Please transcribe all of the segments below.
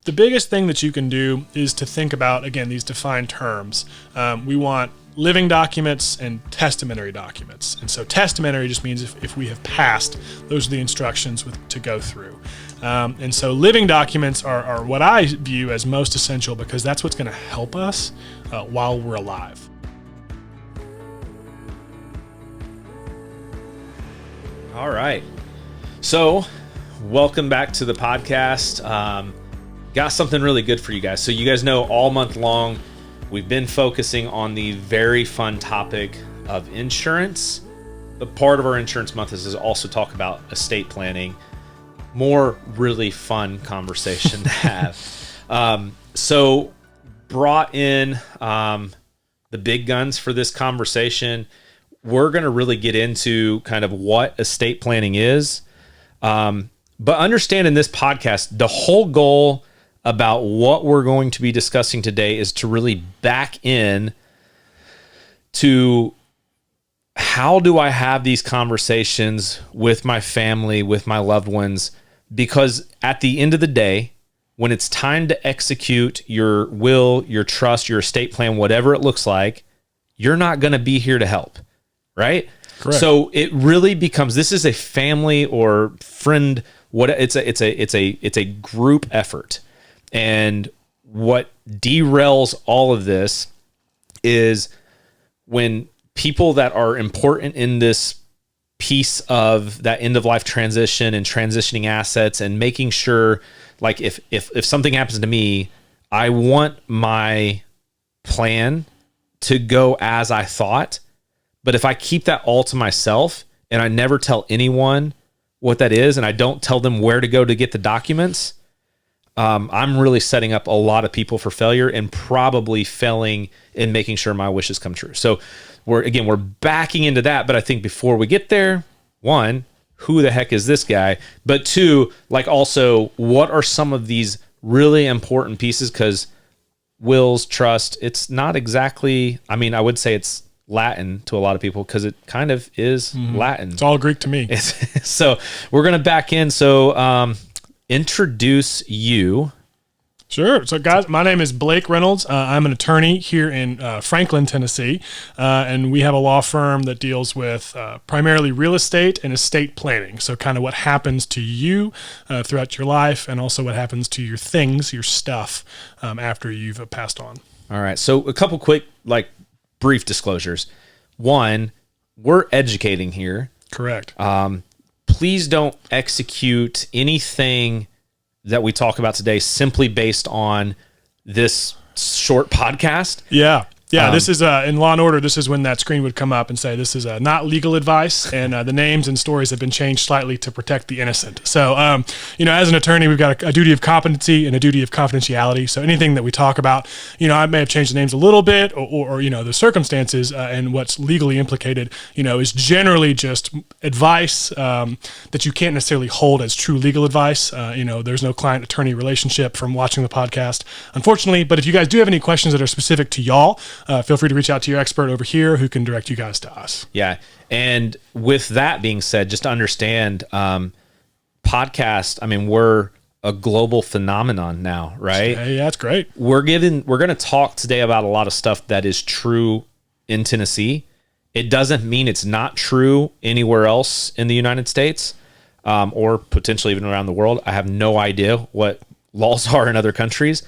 The biggest thing that you can do is to think about, again, these defined terms. We want living documents and testamentary documents. And so testamentary just means if we have passed, those are the instructions to go through. And so living documents are what I view as most essential because that's what's going to help us while we're alive. All right. So welcome back to the podcast. Got something really good for you guys. So you guys know all month long, we've been focusing on the very fun topic of insurance. But part of our insurance month is to also talk about estate planning. More really fun conversation to have. So brought in the big guns for this conversation. We're going to really get into kind of what estate planning is. But understand in this podcast, the whole goal about what we're going to be discussing today is to really back in to how do I have these conversations with my family, with my loved ones? Because at the end of the day, when it's time to execute your will, your trust, your estate plan, whatever it looks like, you're not going to be here to help, right? Correct. So it really becomes, this is a family or friend, it's a group effort. And what derails all of this is when people that are important in this piece of that end of life transition and transitioning assets and making sure, like if something happens to me, I want my plan to go as I thought. But if I keep that all to myself and I never tell anyone what that is, and I don't tell them where to go to get the documents, I'm really setting up a lot of people for failure and probably failing in making sure my wishes come true. So we're backing into that. But I think before we get there, one, who the heck is this guy? But two, like also, what are some of these really important pieces? Because wills, trust, it's not exactly, I mean, I would say it's Latin to a lot of people because it kind of is Latin. It's all Greek to me. So we're going to back in. So introduce you. Sure. So guys, my name is Blake Reynolds. I'm an attorney here in Franklin, Tennessee. And we have a law firm that deals with primarily real estate and estate planning. So kind of what happens to you throughout your life and also what happens to your things, your stuff after you've passed on. All right. So a couple quick, brief disclosures. One, we're educating here. Correct. Please don't execute anything that we talk about today simply based on this short podcast. Yeah. Yeah, this is in Law and Order. This is when that screen would come up and say this is not legal advice, and the names and stories have been changed slightly to protect the innocent. So, as an attorney, we've got a duty of competency and a duty of confidentiality. So anything that we talk about, I may have changed the names a little bit, or the circumstances and what's legally implicated, is generally just advice that you can't necessarily hold as true legal advice. There's no client-attorney relationship from watching the podcast, unfortunately. But if you guys do have any questions that are specific to y'all, feel free to reach out to your expert over here who can direct you guys to us. Yeah. And with that being said, just to understand, podcast, we're a global phenomenon now, right? Yeah, that's great. We're going to talk today about a lot of stuff that is true in Tennessee. It doesn't mean it's not true anywhere else in the United States, or potentially even around the world. I have no idea what laws are in other countries.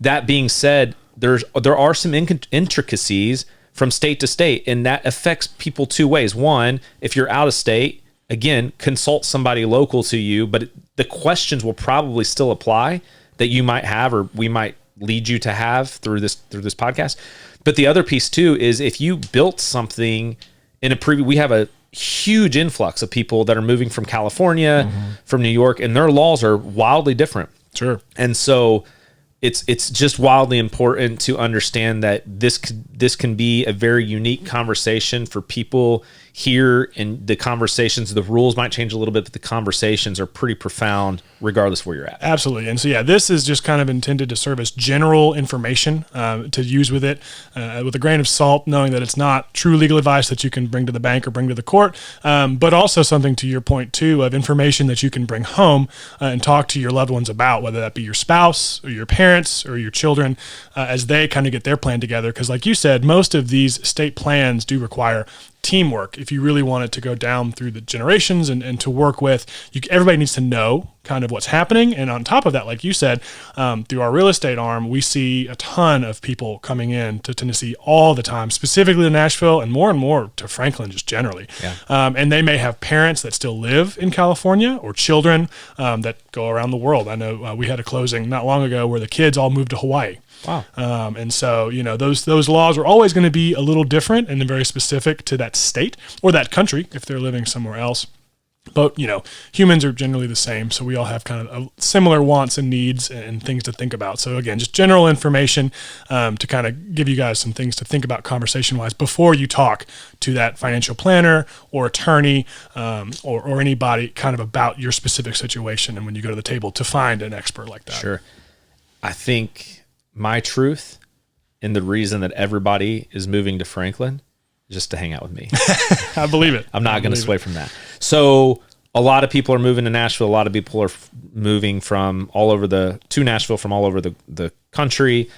That being said, there are some intricacies from state to state, and that affects people two ways. One, if you're out of state, again, consult somebody local to you, but the questions will probably still apply that you might have, or we might lead you to have through this podcast. But the other piece too is if you built something in we have a huge influx of people that are moving from California, from New York, and their laws are wildly different. Sure. And so it's just wildly important to understand that this can be a very unique conversation for people here, and the conversations, the rules might change a little bit, but the conversations are pretty profound regardless of where you're at. Absolutely. And so, yeah, this is just kind of intended to serve as general information to use with it with a grain of salt, knowing that it's not true legal advice that you can bring to the bank or bring to the court, but also something, to your point too, of information that you can bring home and talk to your loved ones about, whether that be your spouse or your parents or your children, as they kind of get their plan together. Because like you said, most of these estate plans do require teamwork. If you really want it to go down through the generations and to work with, everybody needs to know kind of what's happening. And on top of that, like you said, through our real estate arm, we see a ton of people coming in to Tennessee all the time, specifically to Nashville and more to Franklin just generally. Yeah. And they may have parents that still live in California or children that go around the world. I know we had a closing not long ago where the kids all moved to Hawaii. Wow. And so, those laws are always going to be a little different and very specific to that state or that country if they're living somewhere else. But, humans are generally the same. So we all have kind of similar wants and needs and things to think about. So again, just general information to kind of give you guys some things to think about conversation-wise before you talk to that financial planner or attorney or anybody kind of about your specific situation. And when you go to the table to find an expert like that. Sure. I think my truth and the reason that everybody is moving to Franklin is just to hang out with me. I believe it. I'm not going to sway from that. So a lot of people are moving to Nashville. A lot of people are moving from to Nashville from all over the country.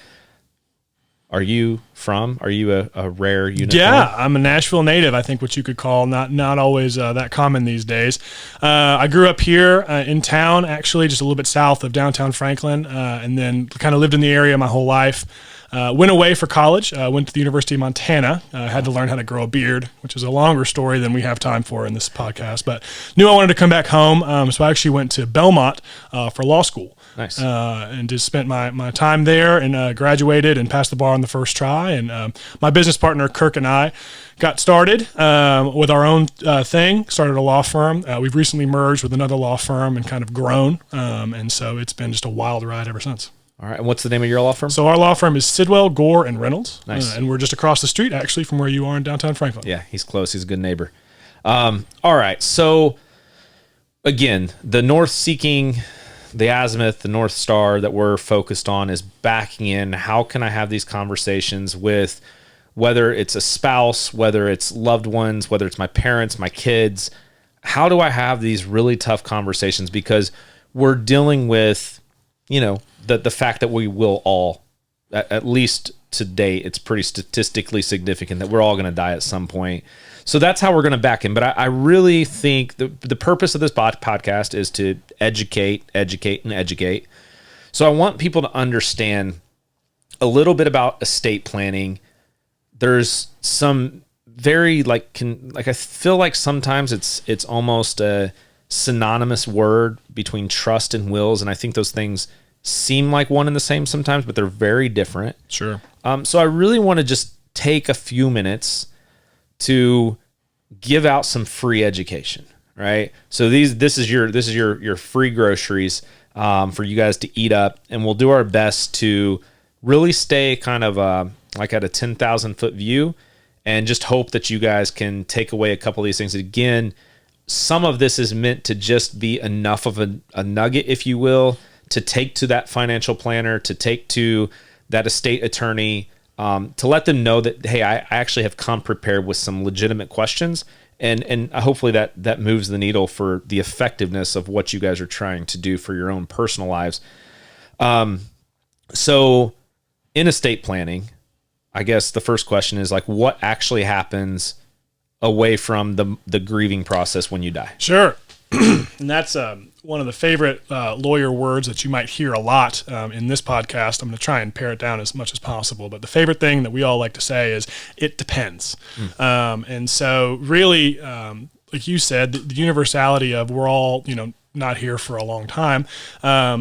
Are you a rare unicorn? Yeah, I'm a Nashville native. I think what you could call not always that common these days. I grew up here in town, actually, just a little bit south of downtown Franklin, and then kind of lived in the area my whole life. Went away for college, went to the University of Montana, had to learn how to grow a beard, which is a longer story than we have time for in this podcast, but knew I wanted to come back home. So I actually went to Belmont for law school. Nice. And just spent my time there and graduated and passed the bar on the first try. And my business partner, Kirk, and I got started with our own thing, started a law firm. We've recently merged with another law firm and kind of grown. And so it's been just a wild ride ever since. All right. And what's the name of your law firm? So our law firm is Sidwell, Gore, and Reynolds. Nice. And we're just across the street, actually, from where you are in downtown Franklin. Yeah, he's close. He's a good neighbor. All right. So, again, the north-seeking, the azimuth, the North Star that we're focused on is backing in. How can I have these conversations with whether it's a spouse, whether it's loved ones, whether it's my parents, my kids? How do I have these really tough conversations? Because we're dealing with, the fact that we will all, at least to date, it's pretty statistically significant that we're all going to die at some point. So that's how we're going to back in. But I really think the purpose of this podcast is to educate. So I want people to understand a little bit about estate planning. There's some very I feel like sometimes it's almost a synonymous word between trust and wills, and I think those things seem like one and the same sometimes, but they're very different. Sure. So I really want to just take a few minutes to give out some free education, right? So this is your free groceries for you guys to eat up, and we'll do our best to really stay kind of like at a 10,000 foot view, and just hope that you guys can take away a couple of these things. Again, some of this is meant to just be enough of a nugget, if you will, to take to that financial planner, to take to that estate attorney, to let them know that, hey, I actually have come prepared with some legitimate questions, and hopefully that moves the needle for the effectiveness of what you guys are trying to do for your own personal lives. So in estate planning, I guess the first question is what actually happens away from the grieving process when you die? Sure. And that's one of the favorite lawyer words that you might hear a lot in this podcast. I'm going to try and pare it down as much as possible. But the favorite thing that we all like to say is, it depends. And so really, like you said, the universality of we're all, not here for a long time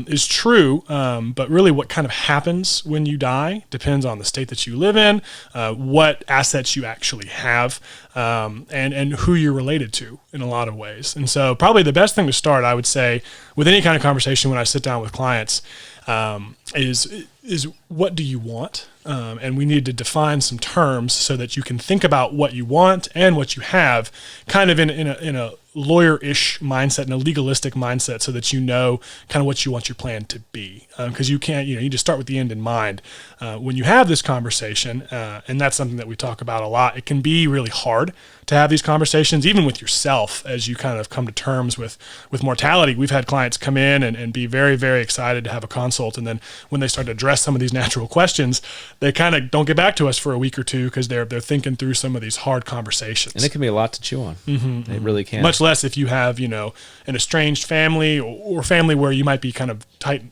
is true. But really what kind of happens when you die depends on the state that you live in, what assets you actually have, and who you're related to in a lot of ways. And so probably the best thing to start, I would say, with any kind of conversation when I sit down with clients, is what do you want? And we need to define some terms so that you can think about what you want and what you have, kind of in a lawyer-ish mindset and a legalistic mindset, so that you know kind of what you want your plan to be. Because you can't, you just start with the end in mind when you have this conversation, and that's something that we talk about a lot. It can be really hard to have these conversations, even with yourself, as you kind of come to terms with mortality. We've had clients come in and be very, very excited to have a consult, and then when they start to address some of these natural questions, they kind of don't get back to us for a week or two because they're thinking through some of these hard conversations. And it can be a lot to chew on. It really can. Much less if you have, an estranged family or family where you might be kind of tightly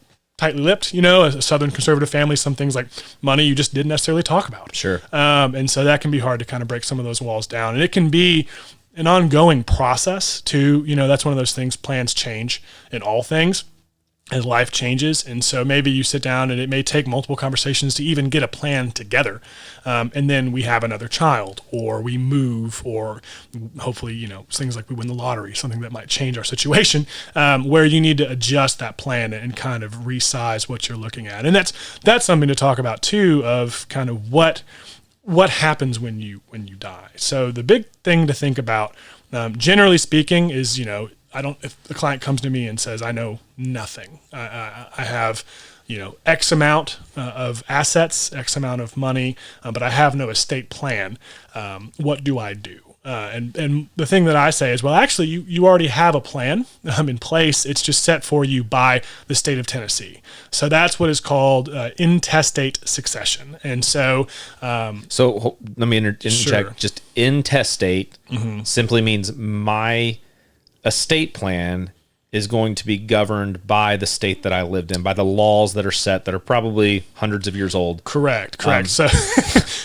lipped, a Southern conservative family, some things like money you just didn't necessarily talk about. Sure. And so that can be hard to kind of break some of those walls down. And it can be an ongoing process too. That's one of those things, plans change in all things as life changes. And so maybe you sit down and it may take multiple conversations to even get a plan together. And then we have another child, or we move, or hopefully, things like we win the lottery, something that might change our situation, where you need to adjust that plan and kind of resize what you're looking at. And that's something to talk about too, of kind of what happens when you die. So the big thing to think about, generally speaking, is, if the client comes to me and says, I know nothing, I have, X amount of assets, X amount of money, but I have no estate plan. What do I do? And the thing that I say is, well, actually, you already have a plan in place. It's just set for you by the state of Tennessee. So that's what is called intestate succession. And so, let me interject. Sure. Just intestate simply means my estate plan is going to be governed by the state that I lived in, by the laws that are set that are probably hundreds of years old. Correct. So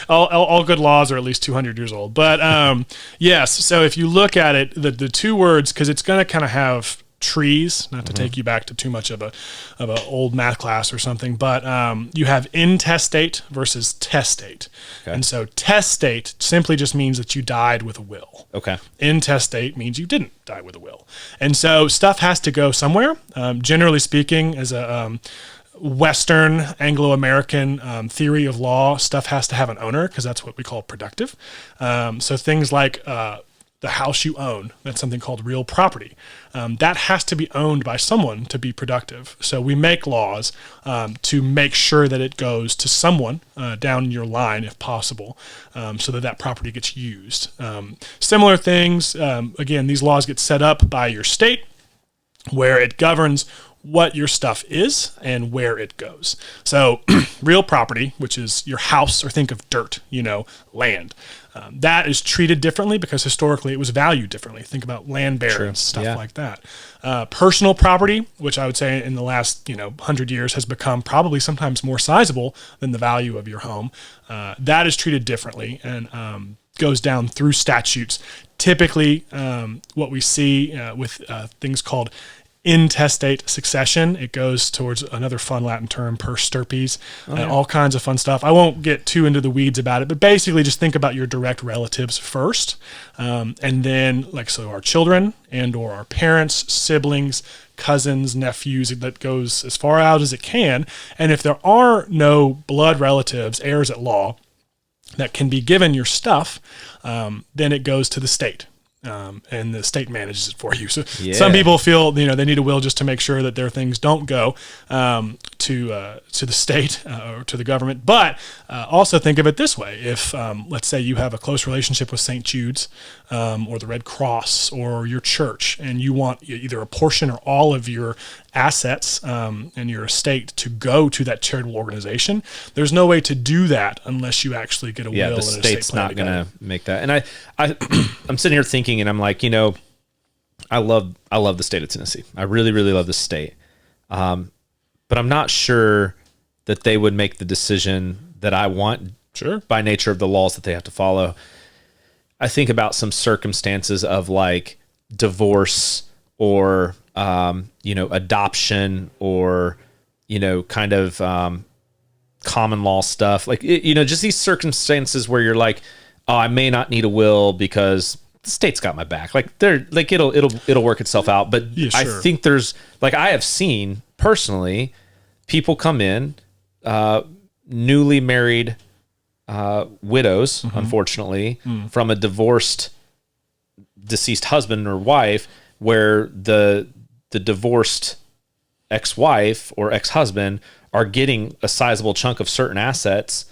all good laws are at least 200 years old. But yes, so if you look at it, the two words, because it's going to kind of have trees, not to take you back to too much of a old math class or something, but you have intestate versus testate. Okay. And so testate simply just means that you died with a will. Okay. Intestate means you didn't die with a will. And so stuff has to go somewhere. Generally speaking, as a Western Anglo-American theory of law, stuff has to have an owner, because that's what we call productive. So things like the house you own, that's something called real property. That has to be owned by someone to be productive. So we make laws to make sure that it goes to someone down your line, if possible, so that property gets used. Similar things, again, these laws get set up by your state, where it governs what your stuff is and where it goes. So real property, which is your house, or think of dirt, land. That is treated differently because historically it was valued differently. Think about land barons, stuff like that. Personal property, which I would say in the last 100 years has become probably sometimes more sizable than the value of your home. That is treated differently and goes down through statutes. Typically, what we see with things called intestate succession, it goes towards another fun Latin term, per stirpes, all kinds of fun stuff. I won't get too into the weeds about it, but basically just think about your direct relatives first, and then our children and or our parents, siblings, cousins, nephews, that goes as far out as it can. And if there are no blood relatives, heirs at law, that can be given your stuff, then it goes to the state. And the state manages it for you. So some people feel they need a will just to make sure that their things don't go to the state or to the government. But also think of it this way: if let's say you have a close relationship with St. Jude's or the Red Cross or your church, and you want either a portion or all of your assets and your estate to go to that charitable organization, there's no way to do that unless you actually get a will. The state's not going to make that. And I'm sitting here thinking, and I'm like, I love the state of Tennessee. I really, really love the state. But I'm not sure that they would make the decision that I want. Sure. By nature of the laws that they have to follow. I think about some circumstances of like divorce or adoption or kind of common law stuff, like just these circumstances where you're like, oh, I may not need a will because the state's got my back. Like they're like it'll work itself out. But yeah, sure. I think there's I have seen personally people come in, newly married widows, unfortunately, from a divorced deceased husband or wife, where the divorced ex-wife or ex-husband are getting a sizable chunk of certain assets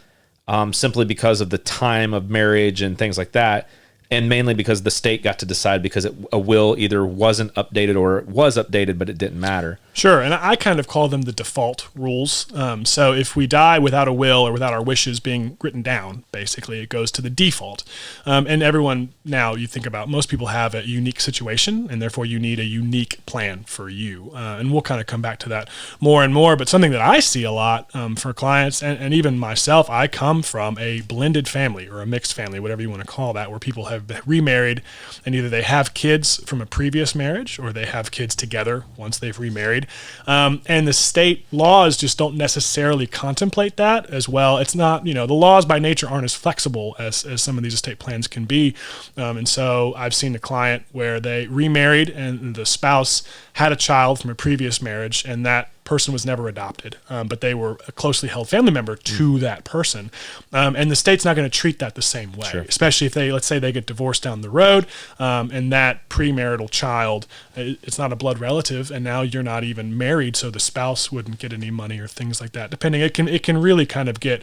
simply because of the time of marriage and things like that, and mainly because the state got to decide because a will either wasn't updated or it was updated, but it didn't matter. Sure, and I kind of call them the default rules. So if we die without a will or without our wishes being written down, basically it goes to the default. And everyone now, you think about, most people have a unique situation, and therefore you need a unique plan for you. And we'll kind of come back to that more and more. But something that I see a lot for clients, and even myself, I come from a blended family or a mixed family, whatever you want to call that, where people have been remarried, and either they have kids from a previous marriage or they have kids together once they've remarried. And the state laws just don't necessarily contemplate that as well. It's not, the laws by nature aren't as flexible as some of these estate plans can be. And so I've seen a client where they remarried and the spouse had a child from a previous marriage, and that person was never adopted, but they were a closely held family member to that person. And the state's not going to treat that the same way, especially if let's say they get divorced down the road, and that premarital child, it's not a blood relative, and now you're not even married, so the spouse wouldn't get any money or things like that. Depending, it can really kind of get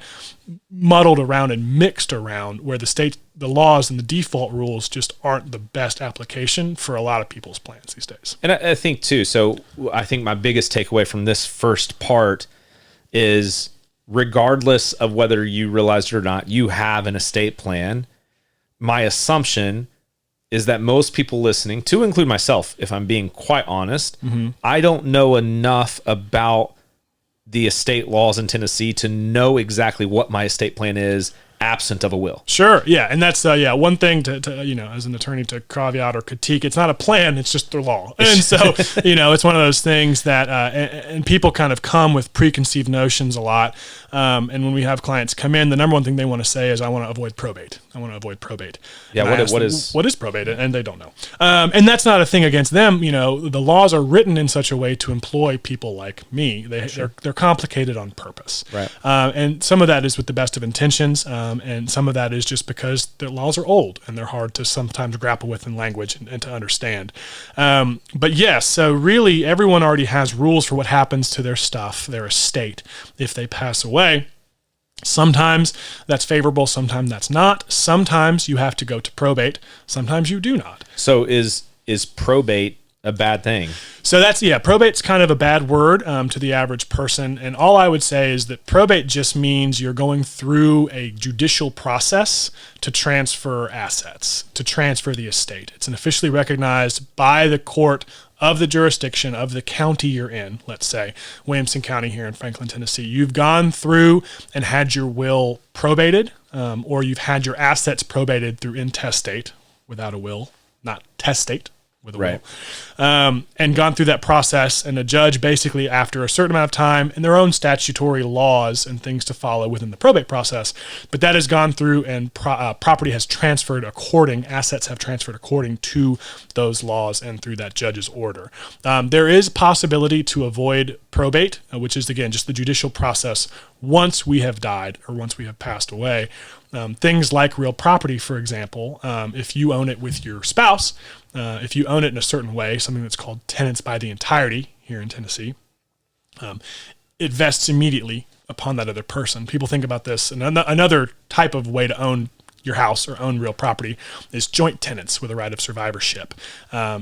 muddled around and mixed around, where the laws and the default rules just aren't the best application for a lot of people's plans these days. And I think too, so I think my biggest takeaway from this first part is, regardless of whether you realize it or not, you have an estate plan. My assumption is that most people listening, to include myself, if I'm being quite honest, I don't know enough about the estate laws in Tennessee to know exactly what my estate plan is absent of a will. Sure. Yeah. And that's, one thing to, as an attorney, to caveat or critique. It's not a plan. It's just the law. And so, it's one of those things that, and people kind of come with preconceived notions a lot. And when we have clients come in, the number one thing they want to say is, I want to avoid probate. Yeah. What is probate? And they don't know. And that's not a thing against them. The laws are written in such a way to employ people like me. They're complicated on purpose. Right. And some of that is with the best of intentions. And some of that is just because the laws are old and they're hard to sometimes grapple with in language and to understand. But yes, so really everyone already has rules for what happens to their stuff, their estate, if they pass away. Sometimes that's favorable, sometimes that's not. Sometimes you have to go to probate, sometimes you do not. So is probate a bad thing? So probate's kind of a bad word to the average person. And all I would say is that probate just means you're going through a judicial process to transfer assets, to transfer the estate. It's an officially recognized by the court of the jurisdiction of the county you're in, let's say, Williamson County here in Franklin, Tennessee. You've gone through and had your will probated, or you've had your assets probated through intestate without a will, not testate with a will, and gone through that process. And a judge basically, after a certain amount of time, and their own statutory laws and things to follow within the probate process, but that has gone through and property has transferred assets have transferred according to those laws and through that judge's order. There is possibility to avoid probate, which is, again, just the judicial process once we have died or once we have passed away. Things like real property, for example, if you own it with your spouse, if you own it in a certain way, something that's called tenants by the entirety here in Tennessee, it vests immediately upon that other person. People think about this. And another type of way to own your house or own real property is joint tenants with a right of survivorship.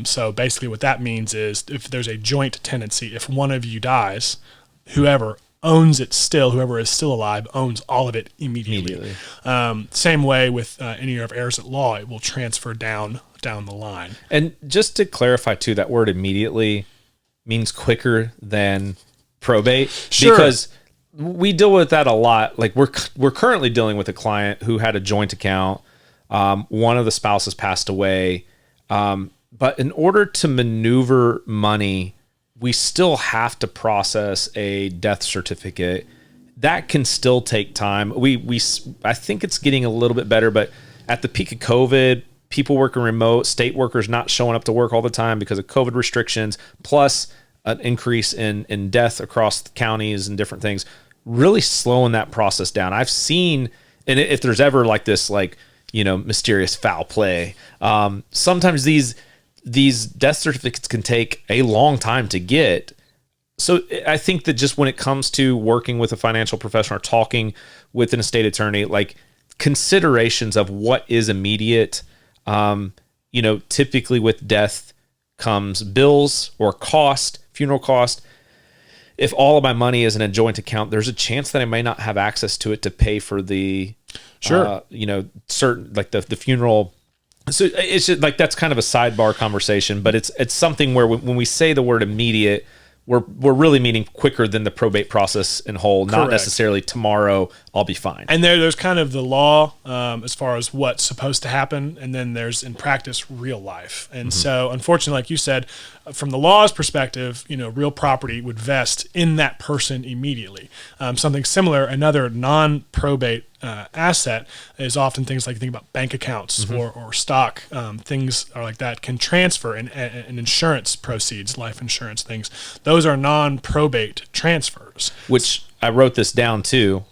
So basically what that means is, if there's a joint tenancy, if one of you dies, whoever is still alive, owns all of it immediately. Same way with any of heirs at law, it will transfer down the line. And just to clarify too, that word immediately means quicker than probate. Sure. Because we deal with that a lot. Like we're currently dealing with a client who had a joint account. One of the spouses passed away. But in order to maneuver money, we still have to process a death certificate. That can still take time. I think it's getting a little bit better, but at the peak of COVID, people working remote, state workers not showing up to work all the time because of COVID restrictions, plus an increase in death across counties and different things, really slowing that process down. I've seen, and if there's ever like this, like, mysterious foul play, sometimes these death certificates can take a long time to get. So I think that just when it comes to working with a financial professional or talking with an estate attorney, like considerations of what is immediate, typically with death comes bills or funeral cost. If all of my money is in a joint account, there's a chance that I may not have access to it to pay for the, certain, like the funeral. So it's just like, that's kind of a sidebar conversation, but it's something where when we say the word immediate, we're really meaning quicker than the probate process in whole, not necessarily tomorrow I'll be fine. And there's kind of the law as far as what's supposed to happen, and then there's in practice real life. And so unfortunately, like you said, from the law's perspective, real property would vest in that person immediately. Something similar, another non-probate asset is often things like, you think about bank accounts or stock, things are like that can transfer, and insurance proceeds, life insurance things. Those are non-probate transfers. Which I wrote this down too,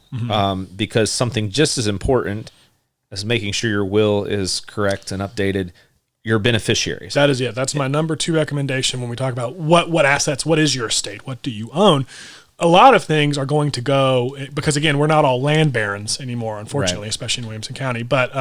because something just as important as making sure your will is correct and updated, your beneficiaries. That is it. That's my number 2 recommendation when we talk about what assets, what is your estate, what do you own? A lot of things are going to go, because again, we're not all land barons anymore, unfortunately, especially in Williamson County. But,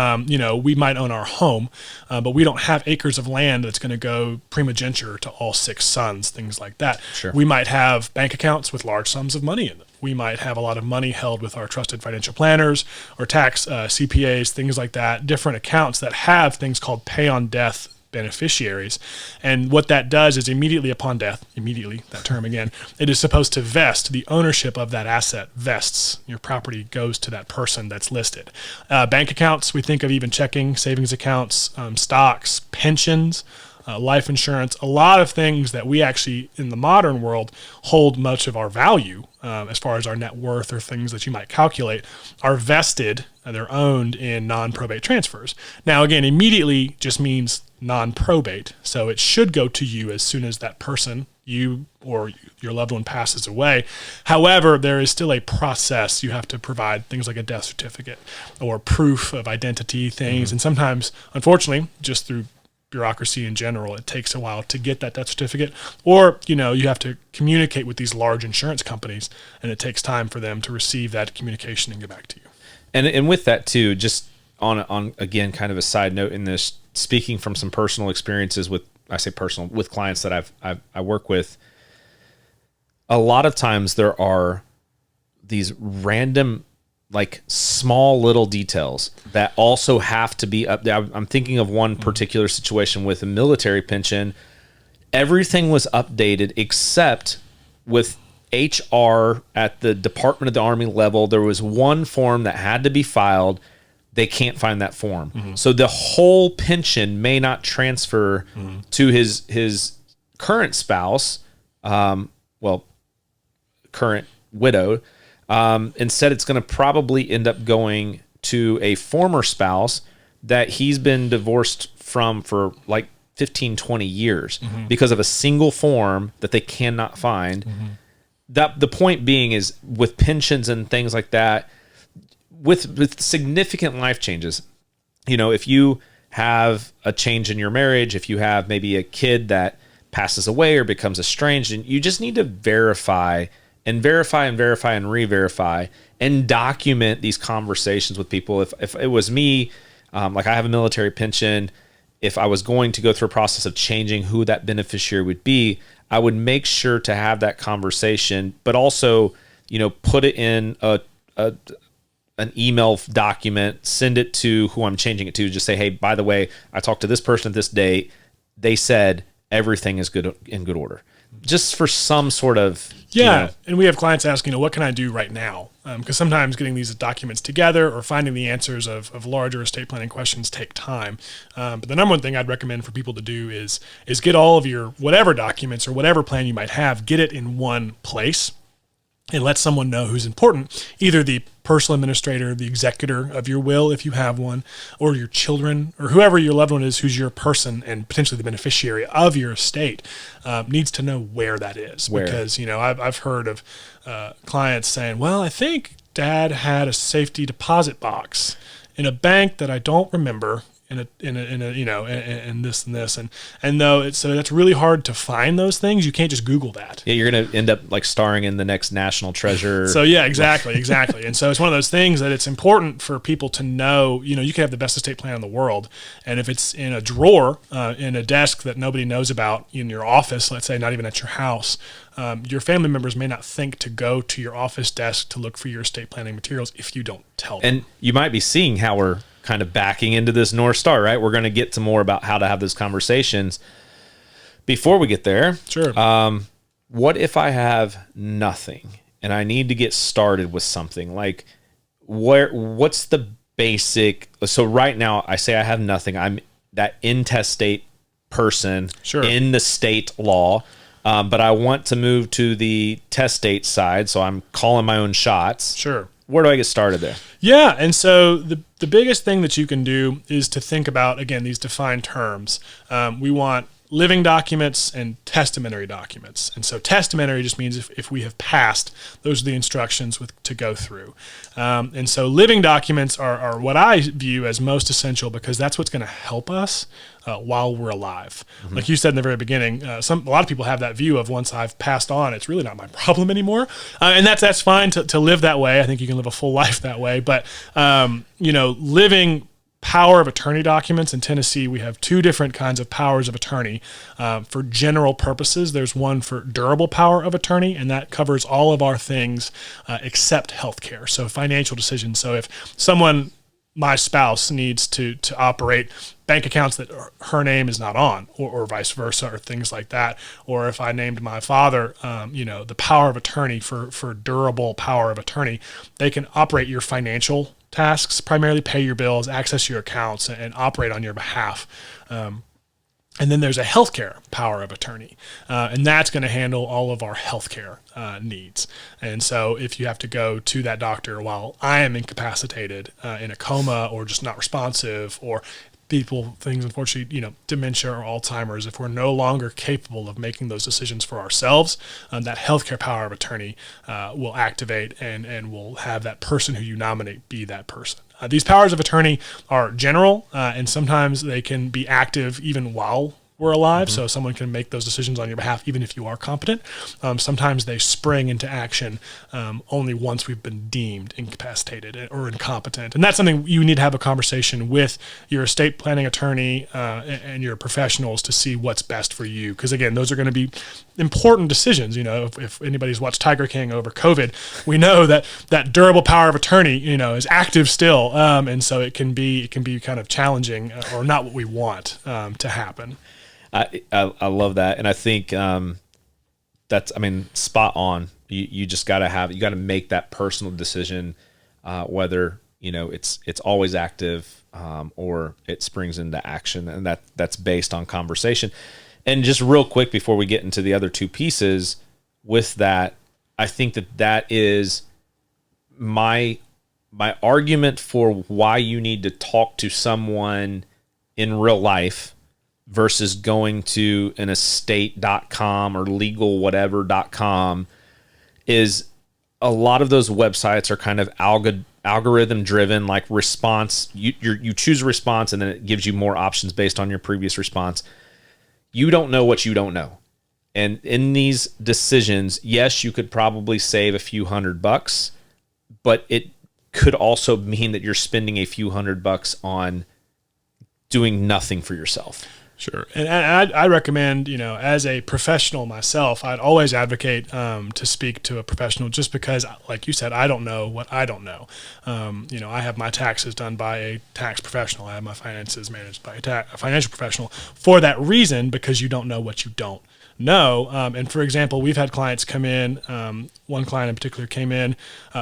we might own our home, but we don't have acres of land that's going to go primogeniture to all 6 sons, things like that. Sure. We might have bank accounts with large sums of money in them. We might have a lot of money held with our trusted financial planners or tax CPAs, things like that, different accounts that have things called pay on death beneficiaries. And what that does is immediately upon death, that term again, it is supposed to vest. The ownership of that asset vests. Your property goes to that person that's listed. Bank accounts, we think of even checking, savings accounts, stocks, pensions, life insurance, a lot of things that we actually in the modern world hold much of our value as far as our net worth or things that you might calculate are vested, they're owned in non-probate transfers. Now again, immediately just means non-probate, so it should go to you as soon as that person, you or your loved one, passes away. However, there is still a process. You have to provide things like a death certificate or proof of identity things, and sometimes, unfortunately, just through bureaucracy in general, it takes a while to get that death certificate, or you have to communicate with these large insurance companies, and it takes time for them to receive that communication and get back to you. And with that too, just on again, kind of a side note in this, speaking from some personal experiences with clients that I work with, a lot of times there are these random, like small little details that also have to be up there. I'm thinking of one particular situation with a military pension. Everything was updated except with HR at the Department of the Army level. There was one form that had to be filed. They can't find that form. So the whole pension may not transfer to his current spouse, current widowed. Instead, it's going to probably end up going to a former spouse that he's been divorced from for like 15, 20 years because of a single form that they cannot find. That the point being is, with pensions and things like that, with significant life changes, if you have a change in your marriage, if you have maybe a kid that passes away or becomes estranged, and you just need to verify and re-verify and document these conversations with people. If it was me, like I have a military pension, if I was going to go through a process of changing who that beneficiary would be, I would make sure to have that conversation, but also, put it in an email document, send it to who I'm changing it to. Just say, hey, by the way, I talked to this person at this date. They said everything is good in good order. Just for some sort of and we have clients asking, what can I do right now? Because sometimes getting these documents together or finding the answers of larger estate planning questions take time. But the number one thing I'd recommend for people to do is get all of your whatever documents or whatever plan you might have, get it in one place. and let someone know who's important, either the personal administrator, the executor of your will, if you have one, or your children, or whoever your loved one is who's your person and potentially the beneficiary of your estate, needs to know where that is. Where? Because, I've heard of clients saying, well, I think Dad had a safety deposit box in a bank that I don't remember, in this and this, and though so that's really hard to find those things. You can't just Google that. Yeah, you're gonna end up like starring in the next National Treasure. So yeah, exactly. And so it's one of those things that it's important for people to know. You can have the best estate plan in the world, and if it's in a drawer in a desk that nobody knows about in your office, let's say not even at your house, your family members may not think to go to your office desk to look for your estate planning materials if you don't tell them. And you might be seeing how we're kind of backing into this North Star, right? We're going to get to more about how to have those conversations. Before we get there, sure. What if I have nothing and I need to get started with something? Like, what's the basic? So right now, I say I have nothing. I'm that intestate person Sure. in the state law, but I want to move to the testate side, so I'm calling my own shots. Sure. Where do I get started there? Yeah, and so the biggest thing that you can do is to think about, again, these defined terms. We want living documents and testamentary documents. And so testamentary just means if we have passed, those are the instructions to go through. And so living documents are what I view as most essential because that's what's going to help us while we're alive. Mm-hmm. Like you said in the very beginning, a lot of people have that view of once I've passed on, it's really not my problem anymore. And that's fine to live that way. I think you can live a full life that way. But, living power of attorney documents in Tennessee, we have two different kinds of powers of attorney. For general purposes, there's one for durable power of attorney, and that covers all of our things except healthcare. So financial decisions. So if someone, my spouse, needs to operate bank accounts that her name is not on, or vice versa, or things like that, or if I named my father, the power of attorney for durable power of attorney, they can operate your financial tasks, primarily pay your bills, access your accounts, and operate on your behalf. And then there's a healthcare power of attorney, and that's going to handle all of our healthcare needs. And so if you have to go to that doctor while I am incapacitated, in a coma, or just not responsive, or things, unfortunately, dementia or Alzheimer's, if we're no longer capable of making those decisions for ourselves, that healthcare power of attorney will activate and will have that person who you nominate be that person. These powers of attorney are general, and sometimes they can be active even while we're alive. Mm-hmm. So someone can make those decisions on your behalf, even if you are competent. Sometimes they spring into action only once we've been deemed incapacitated or incompetent. And that's something you need to have a conversation with your estate planning attorney and your professionals to see what's best for you. Because again, those are going to be important decisions. If anybody's watched Tiger King over COVID, we know that durable power of attorney, is active still. And so it can be kind of challenging or not what we want to happen. I love that. And I think that's, spot on. You just got to make that personal decision, whether, it's always active or it springs into action. And that's based on conversation. And just real quick before we get into the other two pieces with that, I think that is my argument for why you need to talk to someone in real life versus going to an estate.com or legalwhatever.com is a lot of those websites are kind of algorithm driven, like response. You choose a response and then it gives you more options based on your previous response. You don't know what you don't know. And in these decisions, yes, you could probably save a few $100, but it could also mean that you're spending a few $100 on doing nothing for yourself. Sure. And I recommend, as a professional myself, I'd always advocate to speak to a professional just because, like you said, I don't know what I don't know. I have my taxes done by a tax professional. I have my finances managed by a financial professional for that reason, because you don't know what you don't know. And for example, we've had clients come in, one client in particular came in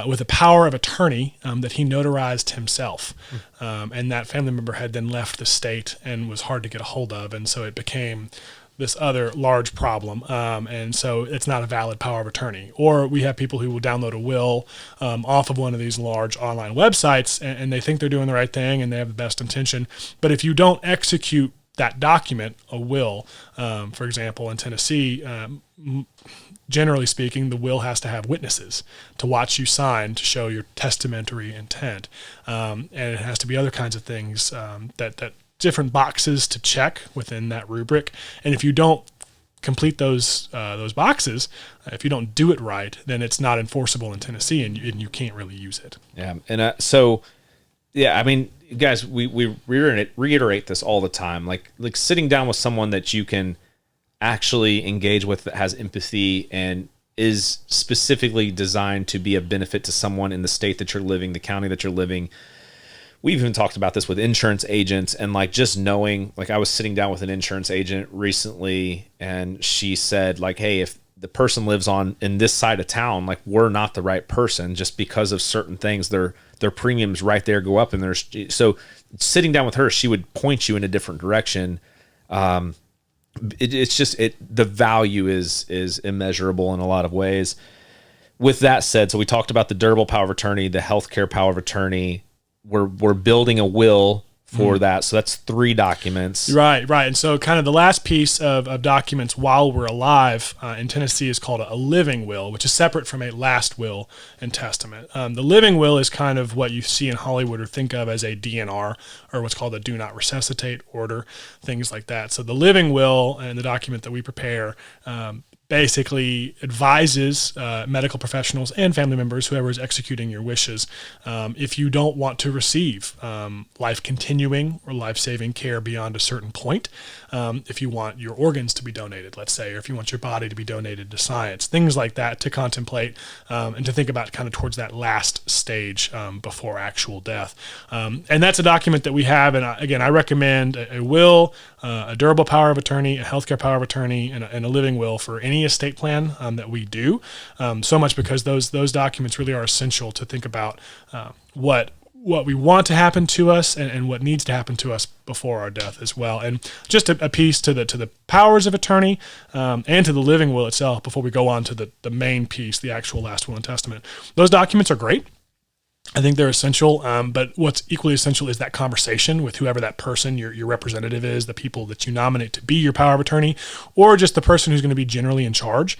with a power of attorney that he notarized himself. And that family member had then left the state and was hard to get a hold of. And so it became this other large problem, and so it's not a valid power of attorney. Or we have people who will download a will off of one of these large online websites, and they think they're doing the right thing and they have the best intention. But if you don't execute that document, a will, for example, in Tennessee, generally speaking, the will has to have witnesses to watch you sign to show your testamentary intent, and it has to be other kinds of things that different boxes to check within that rubric. And if you don't complete those boxes, if you don't do it right, then it's not enforceable in Tennessee, and you can't really use it. Yeah, and so yeah, I mean, guys, we reiterate this all the time. Like sitting down with someone that you can actually engage with, that has empathy and is specifically designed to be a benefit to someone in the state that you're living, the county that you're living. We've even talked about this with insurance agents, and like just knowing, like I was sitting down with an insurance agent recently, and she said like, hey, if the person lives in this side of town, like we're not the right person just because of certain things. Their premiums right there go up, and so sitting down with her, she would point you in a different direction. It's just the value is immeasurable in a lot of ways. With that said, so we talked about the durable power of attorney, the healthcare power of attorney. We're building a will for that. So that's 3 documents. Right. And so kind of the last piece of documents while we're alive in Tennessee is called a living will, which is separate from a last will and testament. The living will is kind of what you see in Hollywood or think of as a DNR, or what's called a do not resuscitate order, things like that. So the living will and the document that we prepare basically advises medical professionals and family members, whoever is executing your wishes, if you don't want to receive life-continuing or life-saving care beyond a certain point, if you want your organs to be donated, let's say, or if you want your body to be donated to science, things like that to contemplate and to think about kind of towards that last stage before actual death. And that's a document that we have, and again, I recommend a will, a durable power of attorney, a healthcare power of attorney, and a living will for any estate plan that we do, so much because those documents really are essential to think about what we want to happen to us and what needs to happen to us before our death as well. And just a piece to the powers of attorney and to the living will itself before we go on to the main piece, the actual last will and testament. Those documents are great. I think they're essential, but what's equally essential is that conversation with whoever that person, your representative is, the people that you nominate to be your power of attorney, or just the person who's going to be generally in charge.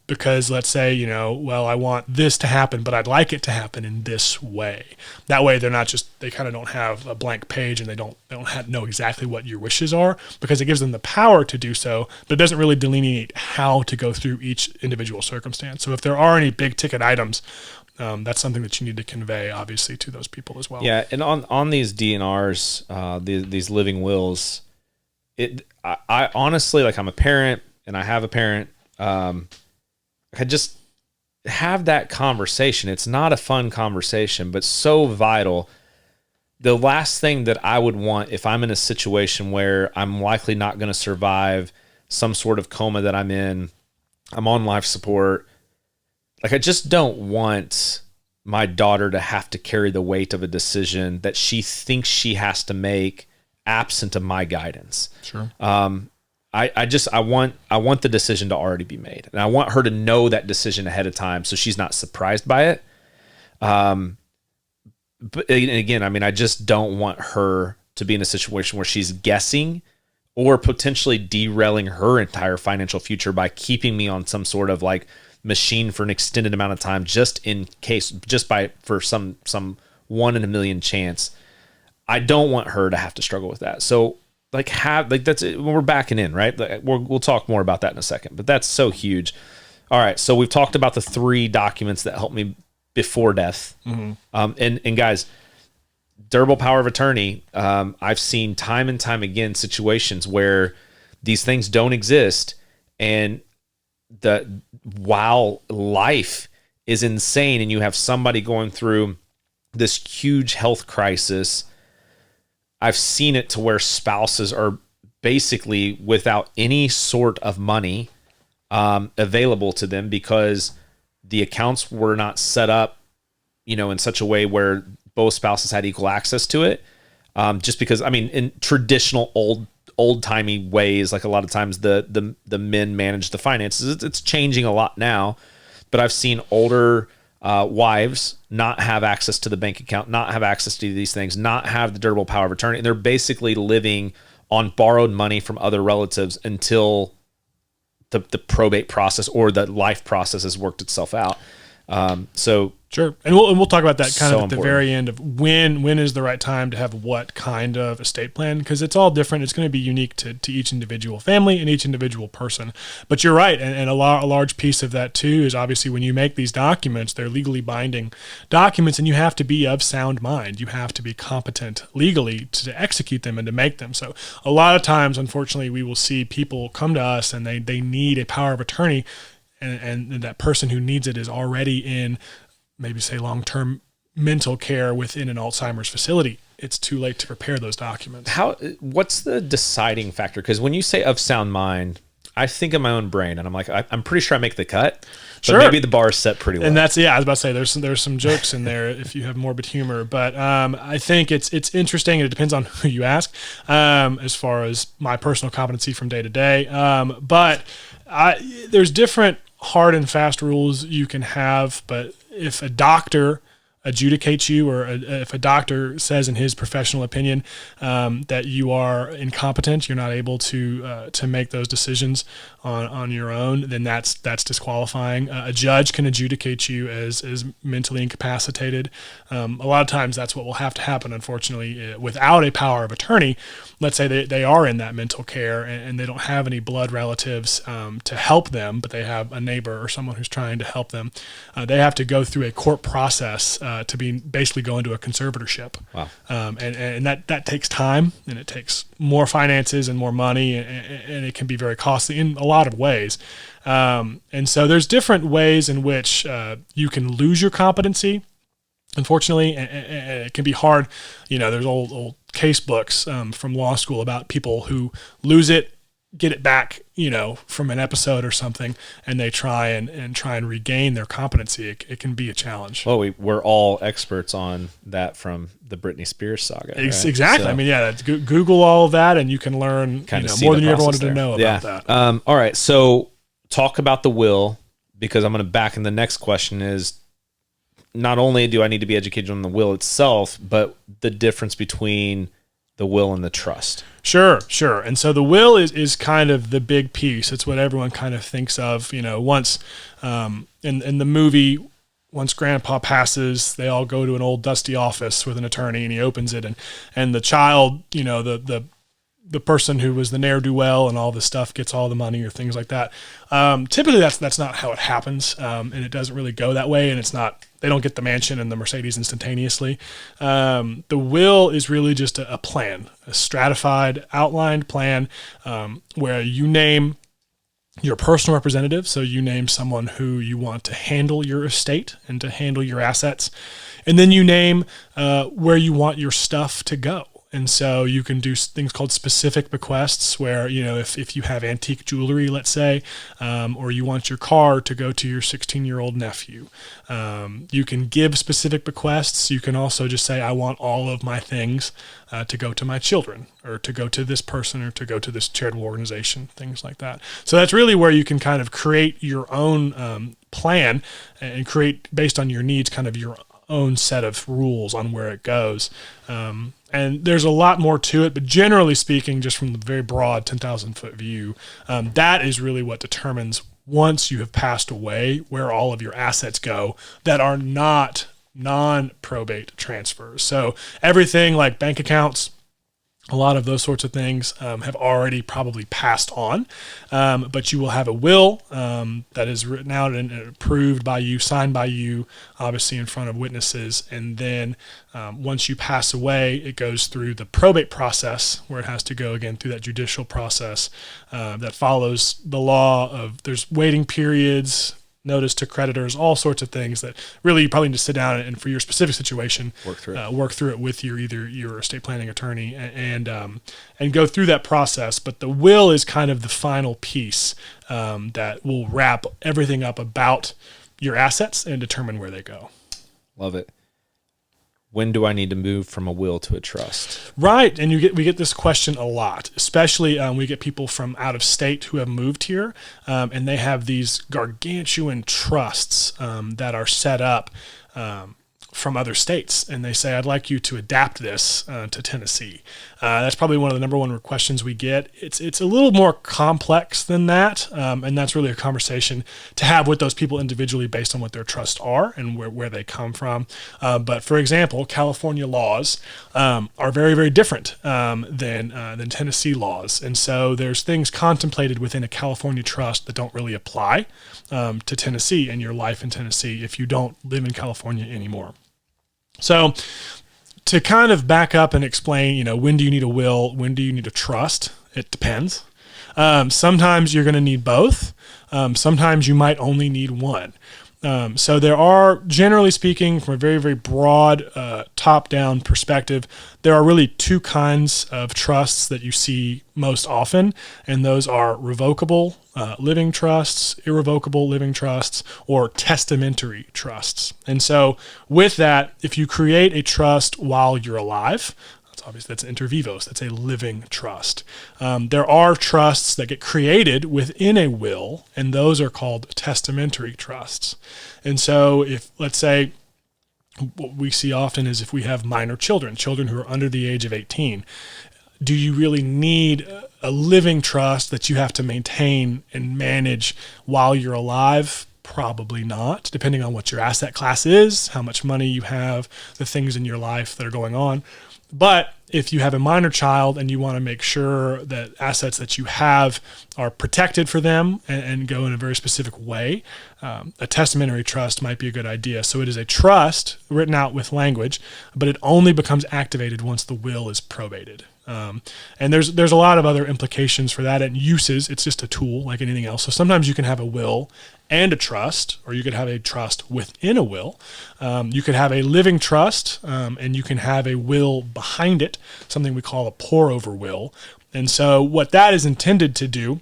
Because let's say, well, I want this to happen, but I'd like it to happen in this way. That way, they kind of don't have a blank page and they don't know exactly what your wishes are, because it gives them the power to do so, but it doesn't really delineate how to go through each individual circumstance. So if there are any big ticket items, that's something that you need to convey, obviously, to those people as well. Yeah, and on these DNRs, these living wills, I honestly, like, I'm a parent and I have a parent. I just have that conversation. It's not a fun conversation, but so vital. The last thing that I would want if I'm in a situation where I'm likely not going to survive some sort of coma that I'm in, I'm on life support. Like, I just don't want my daughter to have to carry the weight of a decision that she thinks she has to make absent of my guidance. Sure. I want the decision to already be made, and I want her to know that decision ahead of time so she's not surprised by it. But again, I mean, I just don't want her to be in a situation where she's guessing or potentially derailing her entire financial future by keeping me on some sort of like machine for an extended amount of time, just in case, for some 1 in a million chance. I don't want her to have to struggle with that. So that's it. We're backing in, right? We'll talk more about that in a second, but that's so huge. All right. So we've talked about the 3 documents that help me before death. Mm-hmm. And guys, durable power of attorney. I've seen time and time again situations where these things don't exist, and while life is insane and you have somebody going through this huge health crisis, I've seen it to where spouses are basically without any sort of money available to them because the accounts were not set up, in such a way where both spouses had equal access to it. Just because, I mean, in traditional old timey ways. Like a lot of times the men manage the finances. It's changing a lot now, but I've seen older wives not have access to the bank account, not have access to these things, not have the durable power of attorney. And they're basically living on borrowed money from other relatives until the probate process or the life process has worked itself out. So sure. And we'll talk about that kind So of at the important. very end of when is the right time to have what kind of estate plan, because it's all different. It's going to be unique to each individual family and each individual person. But you're right. And a large piece of that too is obviously when you make these documents, they're legally binding documents, and you have to be of sound mind. You have to be competent legally to execute them and to make them. So a lot of times, unfortunately, we will see people come to us and they need a power of attorney, and that person who needs it is already in maybe say long-term mental care within an Alzheimer's facility. It's too late to prepare those documents. What's the deciding factor? Because when you say of sound mind, I think in my own brain, and I'm like, I'm pretty sure I make the cut, but Sure. maybe the bar is set pretty low. And that's, I was about to say, there's some jokes in there if you have morbid humor, but I think it's interesting, and it depends on who you ask, as far as my personal competency from day to day. But there's different hard and fast rules you can have, but if a doctor adjudicates you, or if a doctor says in his professional opinion that you are incompetent, you're not able to make those decisions on your own, then that's disqualifying. A judge can adjudicate you as mentally incapacitated. A lot of times that's what will have to happen, unfortunately, without a power of attorney. Let's say they are in that mental care and they don't have any blood relatives to help them, but they have a neighbor or someone who's trying to help them. They have to go through a court process to be basically go into a conservatorship. Wow. And that takes time, and it takes more finances and more money, and it can be very costly in a lot of ways. And so there's different ways in which you can lose your competency. Unfortunately, and it can be hard. There's old case books from law school about people who lose it, get it back, from an episode or something, and they try and regain their competency. It can be a challenge. Well, we're all experts on that from the Britney Spears saga. Right? Exactly. So, I mean, Google all of that, and you can learn more than you ever wanted to know about that. All right. So talk about the will, because I'm going to back in the next question is, not only do I need to be educated on the will itself, but the difference between the will and the trust. Sure. And so the will is kind of the big piece. It's what everyone kind of thinks of, once in the movie, once grandpa passes, they all go to an old dusty office with an attorney, and he opens it, and the child, the person who was the ne'er-do-well and all this stuff gets all the money or things like that. Typically that's not how it happens. And it doesn't really go that way. And they don't get the mansion and the Mercedes instantaneously. The will is really just a plan, a stratified, outlined plan, where you name your personal representative. So you name someone who you want to handle your estate and to handle your assets. And then you name where you want your stuff to go. And so you can do things called specific bequests where, if you have antique jewelry, let's say, or you want your car to go to your 16-year-old nephew, you can give specific bequests. You can also just say, I want all of my things to go to my children, or to go to this person, or to go to this charitable organization, things like that. So that's really where you can kind of create your own plan and create, based on your needs, kind of your own set of rules on where it goes. And there's a lot more to it, but generally speaking, just from the very broad 10,000-foot view, that is really what determines, once you have passed away, where all of your assets go that are not non-probate transfers. So everything like bank accounts, a lot of those sorts of things have already probably passed on, but you will have a will that is written out and approved by you, signed by you, obviously in front of witnesses. And then once you pass away, it goes through the probate process, where it has to go again through that judicial process that follows the law of, there's waiting periods, notice to creditors, all sorts of things that really you probably need to sit down and, for your specific situation, work through it with either your estate planning attorney and go through that process. But the will is kind of the final piece that will wrap everything up about your assets and determine where they go. Love it. when do I need to move from a will to a trust? Right, and we get this question a lot, especially we get people from out of state who have moved here, and they have these gargantuan trusts that are set up from other states, and they say, I'd like you to adapt this to Tennessee. That's probably one of the number one questions we get. It's a little more complex than that, and that's really a conversation to have with those people individually based on what their trusts are and where they come from. But for example, California laws are very, very different than Tennessee laws, and so there's things contemplated within a California trust that don't really apply to Tennessee and your life in Tennessee if you don't live in California anymore. So to kind of back up and explain, when do you need a will? When do you need a trust? It depends. Sometimes you're going to need both. Sometimes you might only need one. So there are, generally speaking, from a very, very broad top-down perspective, there are really two kinds of trusts that you see most often, and those are revocable living trusts, irrevocable living trusts, or testamentary trusts. And so with that, if you create a trust while you're alive, that's inter vivos. That's a living trust. There are trusts that get created within a will, and those are called testamentary trusts. And so if, let's say, what we see often is if we have minor children who are under the age of 18, do you really need a living trust that you have to maintain and manage while you're alive? Probably not, depending on what your asset class is, how much money you have, the things in your life that are going on. But if you have a minor child and you want to make sure that assets that you have are protected for them and go in a very specific way, a testamentary trust might be a good idea. So it is a trust written out with language, but it only becomes activated once the will is probated. And there's a lot of other implications for that and uses. It's just a tool like anything else. So sometimes you can have a will and a trust, or you could have a trust within a will. You could have a living trust, and you can have a will behind it, something we call a pour-over will. And so what that is intended to do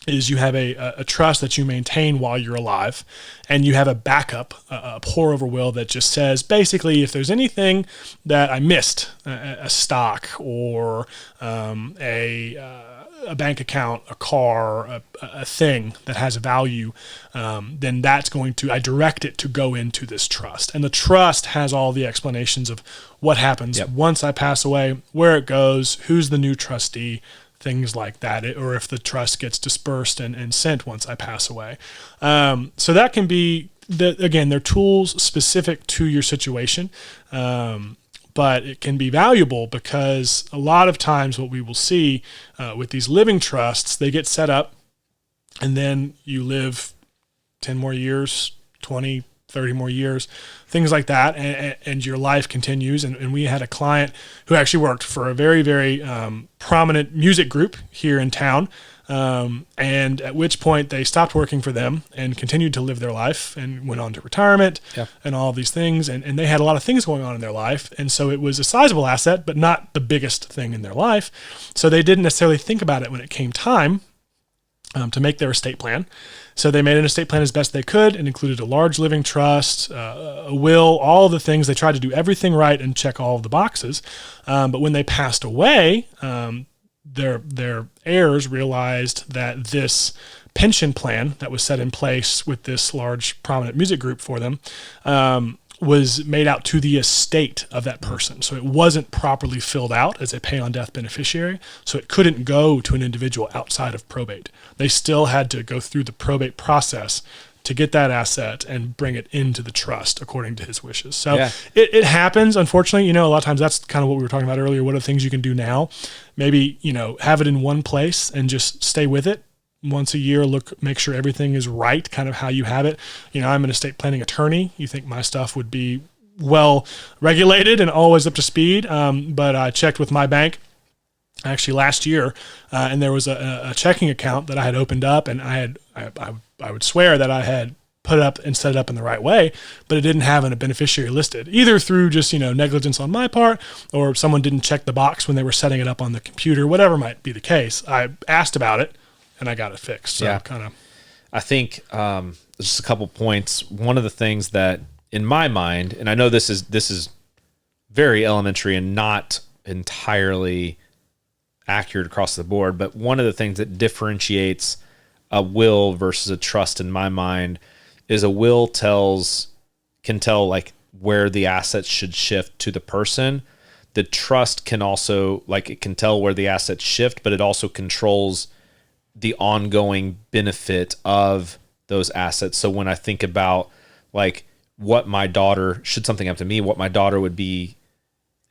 is you have a trust that you maintain while you're alive, and you have a backup, a pour-over will that just says, basically, if there's anything that I missed, a stock or a bank account, a car, a thing that has a value, then that's I direct it to go into this trust. And the trust has all the explanations of what happens once I pass away, where it goes, who's the new trustee, things like that, or if the trust gets dispersed and sent once I pass away. So that can be, again, they're tools specific to your situation, but it can be valuable because a lot of times what we will see with these living trusts, they get set up and then you live 10 more years, 20, 30 more years, things like that, and your life continues. And we had a client who actually worked for a very, very prominent music group here in town, and at which point they stopped working for them and continued to live their life and went on to retirement and all of these things. And they had a lot of things going on in their life. And so it was a sizable asset, but not the biggest thing in their life. So they didn't necessarily think about it when it came time to make their estate plan. So they made an estate plan as best they could and included a large living trust, a will, all the things. They tried to do everything right and check all of the boxes. But when they passed away, their heirs realized that this pension plan that was set in place with this large prominent music group for them was made out to the estate of that person. So it wasn't properly filled out as a pay on death beneficiary. So it couldn't go to an individual outside of probate. They still had to go through the probate process to get that asset and bring it into the trust according to his wishes. So it happens, unfortunately. A lot of times that's kind of what we were talking about earlier. What are the things you can do now? Maybe, have it in one place and just stay with it. Once a year, make sure everything is right, kind of how you have it. I'm an estate planning attorney. You think my stuff would be well regulated and always up to speed. But I checked with my bank actually last year, and there was a checking account that I had opened up, and I would swear that I had put up and set it up in the right way, but it didn't have a beneficiary listed, either through just, negligence on my part, or someone didn't check the box when they were setting it up on the computer, whatever might be the case. I asked about it and I got it fixed. So I think just a couple points. One of the things that in my mind, and I know this is very elementary and not entirely accurate across the board. But one of the things that differentiates a will versus a trust in my mind is a will can tell like where the assets should shift to the person. The trust can also, like, it can tell where the assets shift, but it also controls the ongoing benefit of those assets. So when I think about like what my daughter, should something happen to me, what my daughter would be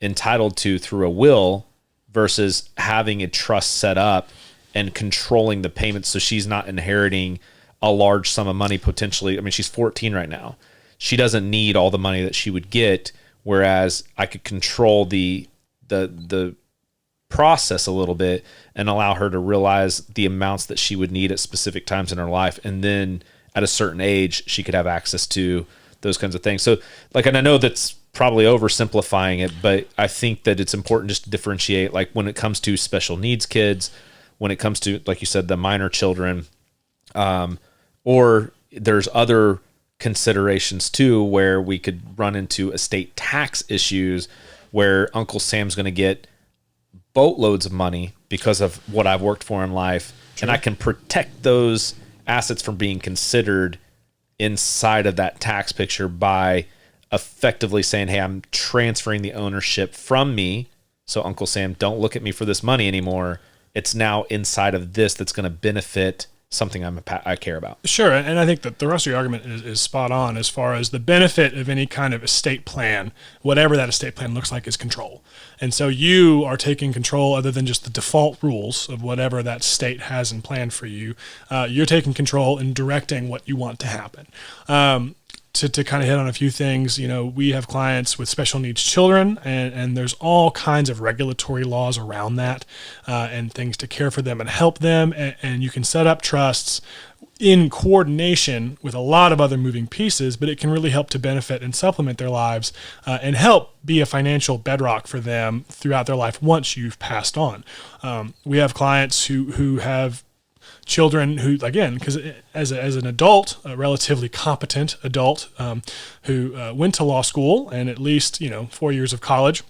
entitled to through a will versus having a trust set up and controlling the payments so she's not inheriting a large sum of money potentially. I mean, she's 14 right now. She doesn't need all the money that she would get, whereas I could control the process a little bit and allow her to realize the amounts that she would need at specific times in her life. And then at a certain age, she could have access to those kinds of things. So like, and I know that's probably oversimplifying it, but I think that it's important just to differentiate, like when it comes to special needs kids, when it comes to, like you said, the minor children, or there's other considerations too, where we could run into estate tax issues where Uncle Sam's going to get boatloads of money because of what I've worked for in life. Sure. And I can protect those assets from being considered inside of that tax picture by effectively saying, hey, I'm transferring the ownership from me. So Uncle Sam, don't look at me for this money anymore. It's now inside of this that's going to benefit something I care about. Sure, and I think that the rest of your argument is spot on as far as the benefit of any kind of estate plan, whatever that estate plan looks like, is control. And so you are taking control other than just the default rules of whatever that state has in plan for you. You're taking control and directing what you want to happen. To kind of hit on a few things, we have clients with special needs children, and there's all kinds of regulatory laws around that and things to care for them and help them. And you can set up trusts in coordination with a lot of other moving pieces, but it can really help to benefit and supplement their lives and help be a financial bedrock for them throughout their life once you've passed on. We have clients who have children who, again, because as an adult, a relatively competent adult who went to law school and at least 4 years of college,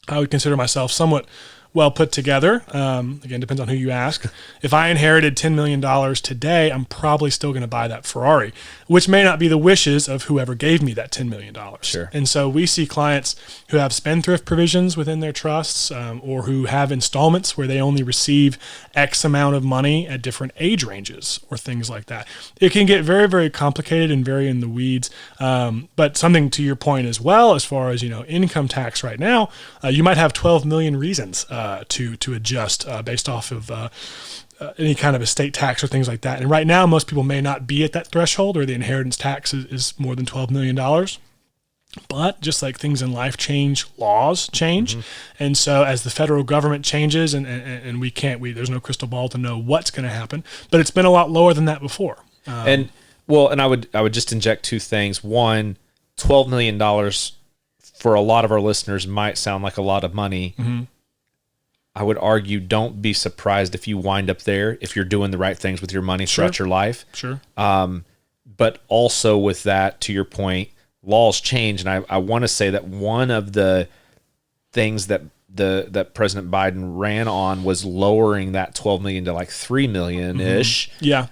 I would consider myself somewhat well put together. Again, depends on who you ask. If I inherited $10 million today, I'm probably still going to buy that Ferrari, which may not be the wishes of whoever gave me that $10 million. Sure. And so we see clients who have spendthrift provisions within their trusts or who have installments where they only receive X amount of money at different age ranges or things like that. It can get very, very complicated and very in the weeds. But something to your point as well, as far as, income tax right now, you might have 12 million reasons to adjust based off of any kind of estate tax or things like that. And right now, most people may not be at that threshold, or the inheritance tax is more than $12 million. But just like things in life change, laws change. Mm-hmm. And so as the federal government changes and there's no crystal ball to know what's going to happen, but it's been a lot lower than that before. And I would just inject two things. One, $12 million for a lot of our listeners might sound like a lot of money. Mm-hmm. I would argue, don't be surprised if you wind up there if you're doing the right things with your money throughout your life. Sure. But also with that, to your point, laws change. And I want to say that one of the things that that President Biden ran on was lowering that 12 million to like 3 million ish. Mm-hmm. Yeah.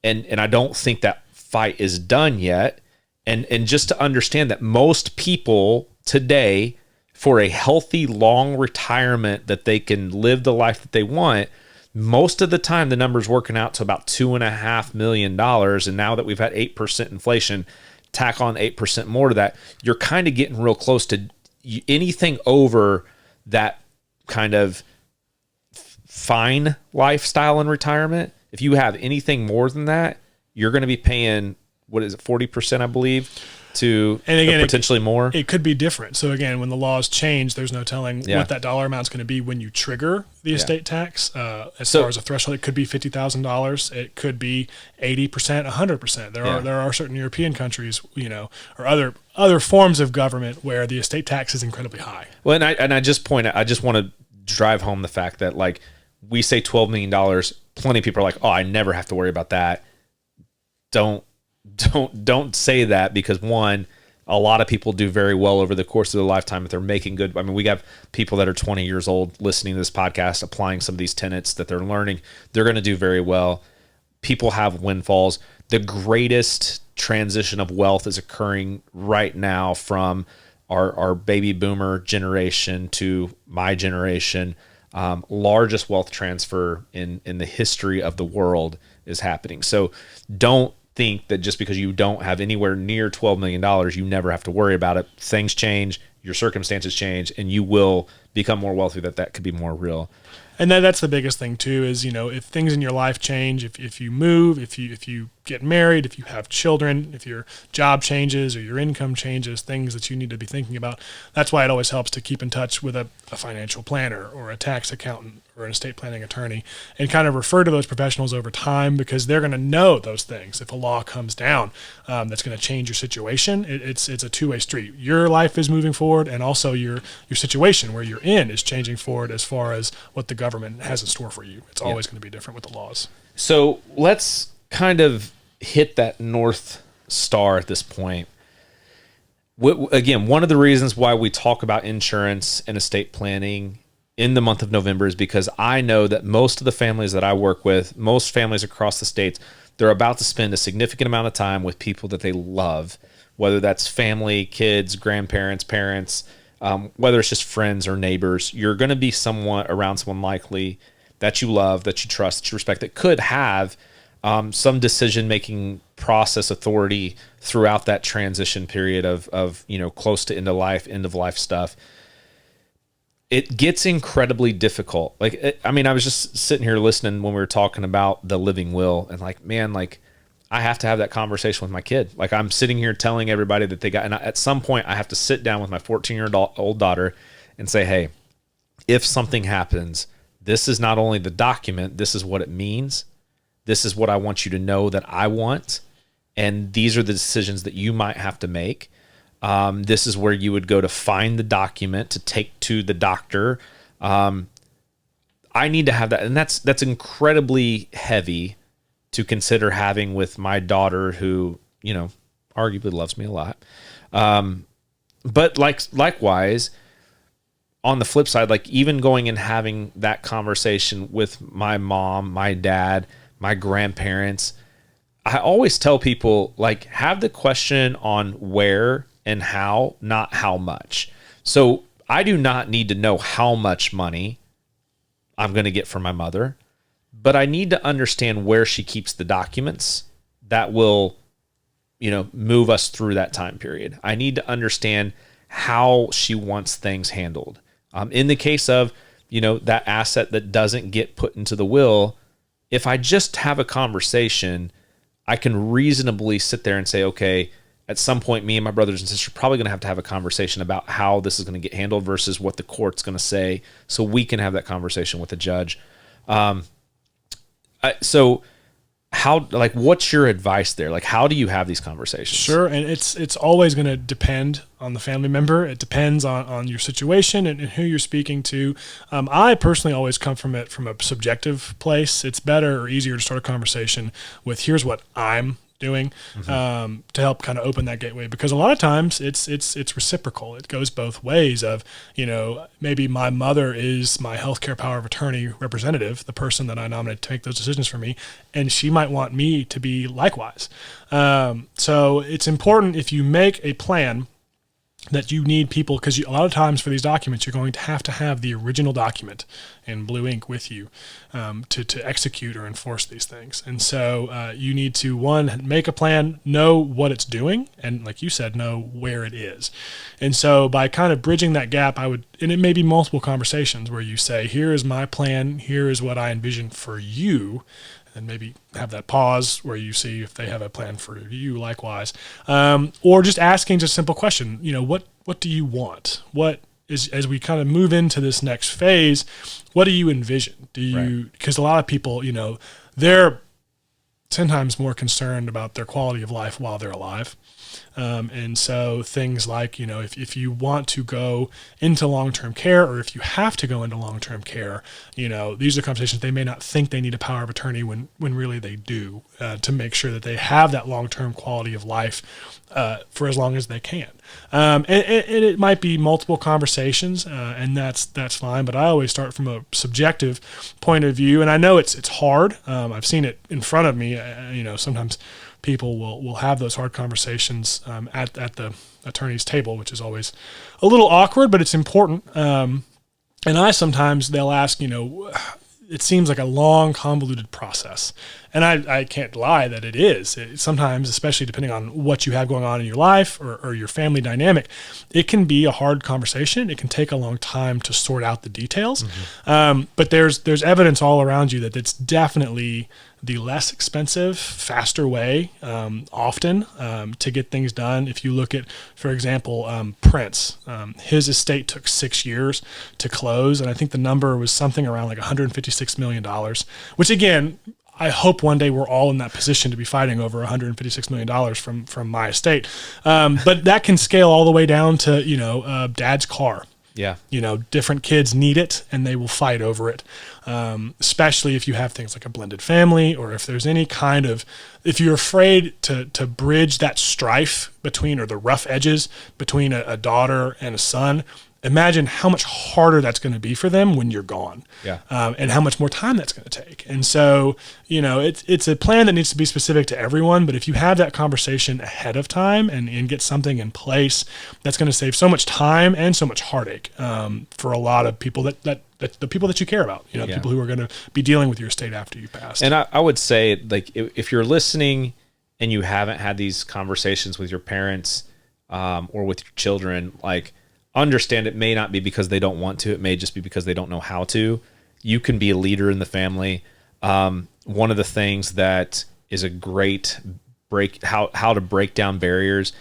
And I don't think that fight is done yet. And just to understand that most people today, for a healthy, long retirement that they can live the life that they want, most of the time the number's working out to about $2.5 million. And now that we've had 8% inflation, tack on 8% more to that, you're kind of getting real close to anything over that kind of fine lifestyle in retirement. If you have anything more than that, you're going to be paying, 40%, I believe, to, and again, potentially more. It could be different. So again, when the laws change, there's no telling what that dollar amount is going to be when you trigger the estate tax. As far as a threshold, it could be $50,000. It could be 80%, 100%. There are certain European countries, or other forms of government where the estate tax is incredibly high. Well, I just want to drive home the fact that, like, we say $12 million, plenty of people are like, oh, I never have to worry about that. Don't say that, because one, A lot of people do very well over the course of their lifetime if they're making good. I mean, we have people that are 20 years old listening to this podcast, applying some of these tenets that they're learning. They're going to do very well. People have windfalls. The greatest transition of wealth is occurring right now from our baby boomer generation to my generation. Largest wealth transfer in the history of the world is happening. So don't think that just because you don't have anywhere near $12 million, you never have to worry about it. Things change, your circumstances change, and you will become more wealthy, that could be more real. And that's the biggest thing too, is, if things in your life change, if you move, if you get married, if you have children, if your job changes or your income changes, things that you need to be thinking about. That's why it always helps to keep in touch with a financial planner or a tax accountant or an estate planning attorney, and kind of refer to those professionals over time, because they're going to know those things. If a law comes down that's going to change your situation, it's a two-way street. Your life is moving forward, and also your situation where you're in is changing forward as far as what the government has in store for you. It's always going to be different with the laws. So let's kind of hit that North Star at this point. Again, one of the reasons why we talk about insurance and estate planning in the month of November is because I know that most of the families that I work with, most families across the states, they're about to spend a significant amount of time with people that they love, whether that's family, kids, grandparents, parents, whether it's just friends or neighbors. You're going to be somewhat around someone likely that you love, that you trust, that you respect, that could have some decision-making process authority throughout that transition period of close to end of life stuff. It gets incredibly difficult. I was just sitting here listening when we were talking about the living will, and I have to have that conversation with my kid. I'm sitting here telling everybody that and at some point I have to sit down with my 14-year-old daughter and say, hey, if something happens, this is not only the document, this is what it means. This is what I want you to know that I want. And these are the decisions that you might have to make. This is where you would go to find the document to take to the doctor. I need to have that. And that's incredibly heavy to consider having with my daughter, who, arguably loves me a lot. But likewise, on the flip side, even going and having that conversation with my mom, my dad, my grandparents, I always tell people, have the question on where and how, not how much. So I do not need to know how much money I'm going to get from my mother, but I need to understand where she keeps the documents that will, move us through that time period. I need to understand how she wants things handled. In the case of, that asset that doesn't get put into the will, if I just have a conversation, I can reasonably sit there and say, okay, at some point, me and my brothers and sisters are probably going to have a conversation about how this is going to get handled versus what the court's going to say, so we can have that conversation with the judge. So how, what's your advice there? How do you have these conversations? Sure. And it's always going to depend on the family member. It depends on your situation and who you're speaking to. I personally always come from it from a subjective place. It's better or easier to start a conversation with, here's what I'm doing, to help kind of open that gateway, because a lot of times it's reciprocal. It goes both ways of, maybe my mother is my healthcare power of attorney representative, the person that I nominate to make those decisions for me, and she might want me to be likewise. So it's important, if you make a plan, that you need people, because a lot of times for these documents, you're going to have the original document in blue ink with you to execute or enforce these things. And so you need to, one, make a plan, know what it's doing, and like you said, know where it is. And so by kind of bridging that gap, and it may be multiple conversations where you say, here is my plan, here is what I envision for you, and maybe have that pause where you see if they have a plan for you likewise. Or just asking just a simple question, what do you want? What is, as we kind of move into this next phase, what do you envision? Because a lot of people, they're 10 times more concerned about their quality of life while they're alive. And so things like, if you want to go into long-term care, or if you have to go into long-term care, these are conversations they may not think they need a power of attorney when really they do, to make sure that they have that long-term quality of life for as long as they can. And it might be multiple conversations, and that's fine. But I always start from a subjective point of view, and I know it's hard. I've seen it in front of me. Sometimes people will have those hard conversations at the attorney's table, which is always a little awkward, but it's important. And sometimes they'll ask, it seems like a long, convoluted process. And I can't lie that it is. Sometimes, especially depending on what you have going on in your life or your family dynamic, it can be a hard conversation. It can take a long time to sort out the details. But there's evidence all around you that it's definitely the less expensive, faster way, often, to get things done. If you look at, for example, Prince, his estate took 6 years to close, and I think the number was something around like $156 million, which again, I hope one day we're all in that position to be fighting over $156 million from my estate. But that can scale all the way down to, dad's car. Yeah. Different kids need it and they will fight over it. Especially if you have things like a blended family, or if there's any if you're afraid to bridge that strife between, or the rough edges between a daughter and a son. Imagine how much harder that's going to be for them when you're gone, and how much more time that's going to take. And so, it's a plan that needs to be specific to everyone. But if you have that conversation ahead of time and get something in place, that's going to save so much time and so much heartache for a lot of people that the people that you care about, people who are going to be dealing with your estate after you pass. And I would say, like, if you're listening and you haven't had these conversations with your parents or with your children, like, understand it may not be because they don't want to. It may just be because they don't know how to. You can be a leader in the family. One of the things that is a great how to break down barriers.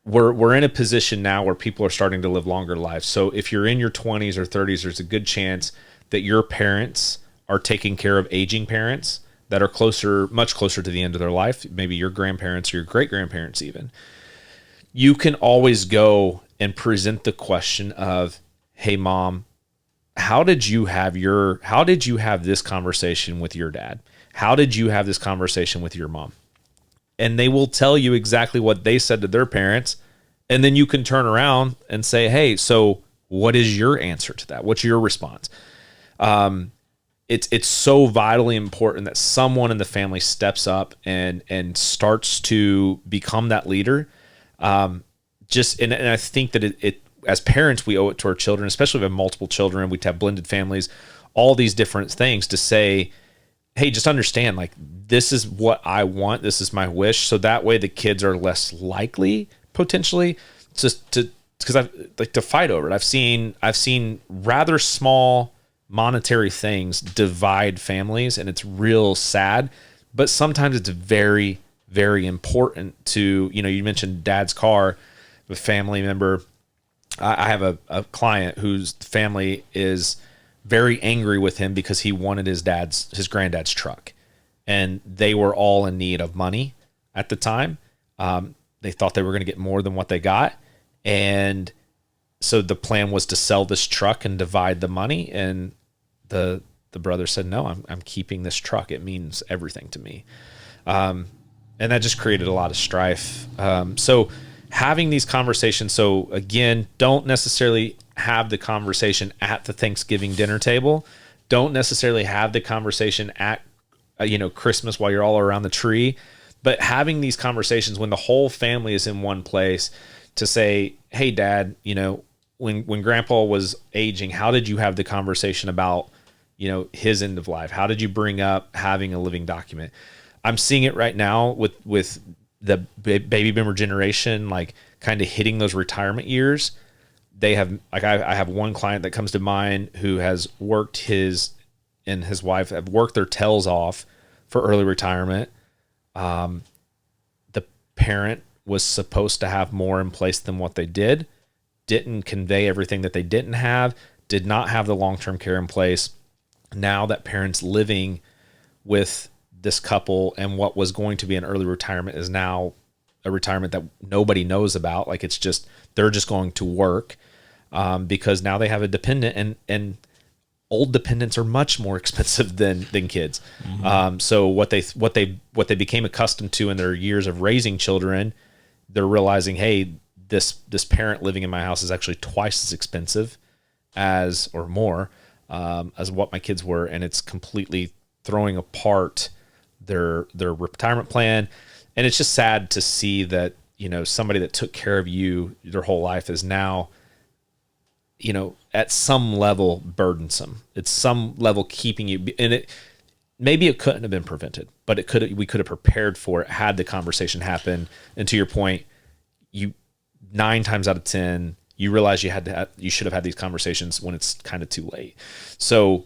We're in a position now where people are starting to live longer lives. So if you're in your 20s or 30s, there's a good chance that your parents are taking care of aging parents that are much closer to the end of their life. Maybe your grandparents or your great grandparents even. You can always go and present the question of, hey, Mom, how did you have this conversation with your dad? How did you have this conversation with your mom? And they will tell you exactly what they said to their parents. And then you can turn around and say, hey, so what is your answer to that? What's your response? It's so vitally important that someone in the family steps up and starts to become that leader. And I think that it as parents, we owe it to our children, especially if we have multiple children, we have blended families, all these different things, to say, hey, just understand, like, this is what I want. This is my wish. So that way the kids are less likely potentially to fight over it. I've seen rather small monetary things divide families, and it's real sad, but sometimes it's very, very important to, you mentioned dad's car. A family member, I have a client whose family is very angry with him because he wanted his granddad's truck, and they were all in need of money at the time. They thought they were going to get more than what they got, and so the plan was to sell this truck and divide the money. And the brother said, "No, I'm keeping this truck. It means everything to me," and that just created a lot of strife. So having these conversations. So again, don't necessarily have the conversation at the Thanksgiving dinner table. Don't necessarily have the conversation at, Christmas while you're all around the tree, but having these conversations when the whole family is in one place to say, hey, Dad, when Grandpa was aging, how did you have the conversation about, his end of life? How did you bring up having a living document? I'm seeing it right now with the baby boomer generation, like, kind of hitting those retirement years. They have, like, I have one client that comes to mind who has worked his wife have worked their tails off for early retirement. The parent was supposed to have more in place than what they didn't convey everything that they didn't have, did not have the long-term care in place. Now that parent's living with this couple, and what was going to be an early retirement is now a retirement that nobody knows about. Like it's just, they're just going to work because now they have a dependent, and old dependents are much more expensive than kids. So what they became accustomed to in their years of raising children, they're realizing, hey, this parent living in my house is actually twice as expensive as, or more, as what my kids were. And it's completely throwing apart their retirement plan. And it's just sad to see that, you know, somebody that took care of you their whole life is now, you know, at some level burdensome. It's some level keeping you, and maybe it couldn't have been prevented, but we could have prepared for it had the conversation happened. And to your point, 9 times out of 10, you realize you should have had these conversations when it's kind of too late. So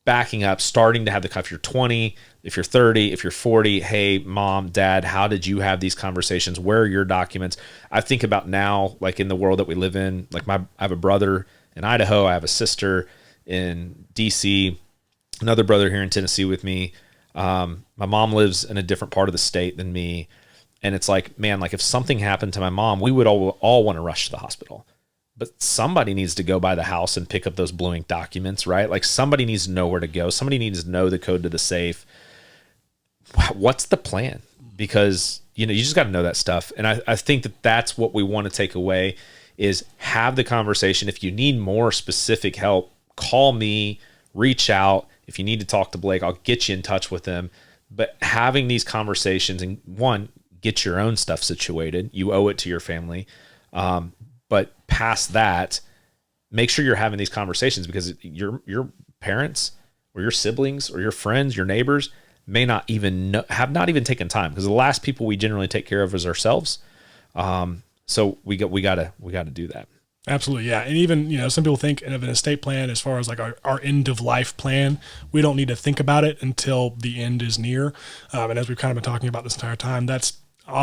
backing up, starting to have if you're 20, if you're 30, if you're 40, hey, mom, dad, how did you have these conversations? Where are your documents? I think about now, like in the world that we live in, like I have a brother in Idaho. I have a sister in DC, another brother here in Tennessee with me. My mom lives in a different part of the state than me. And it's like, man, like if something happened to my mom, we would all want to rush to the hospital. But somebody needs to go by the house and pick up those blue ink documents, right? Like somebody needs to know where to go. Somebody needs to know the code to the safe. What's the plan? Because, you know, you just got to know that stuff. And I think that that's what we want to take away is have the conversation. If you need more specific help, call me, reach out. If you need to talk to Blake, I'll get you in touch with him. But having these conversations, and one, get your own stuff situated. You owe it to your family. But past that, make sure you're having these conversations, because your parents or your siblings or your friends, your neighbors may not even have not even taken time, because the last people we generally take care of is ourselves. So we got to do that. Absolutely. Yeah. And even, you know, some people think of an estate plan as far as like our end of life plan. We don't need to think about it until the end is near. And as we've kind of been talking about this entire time, that's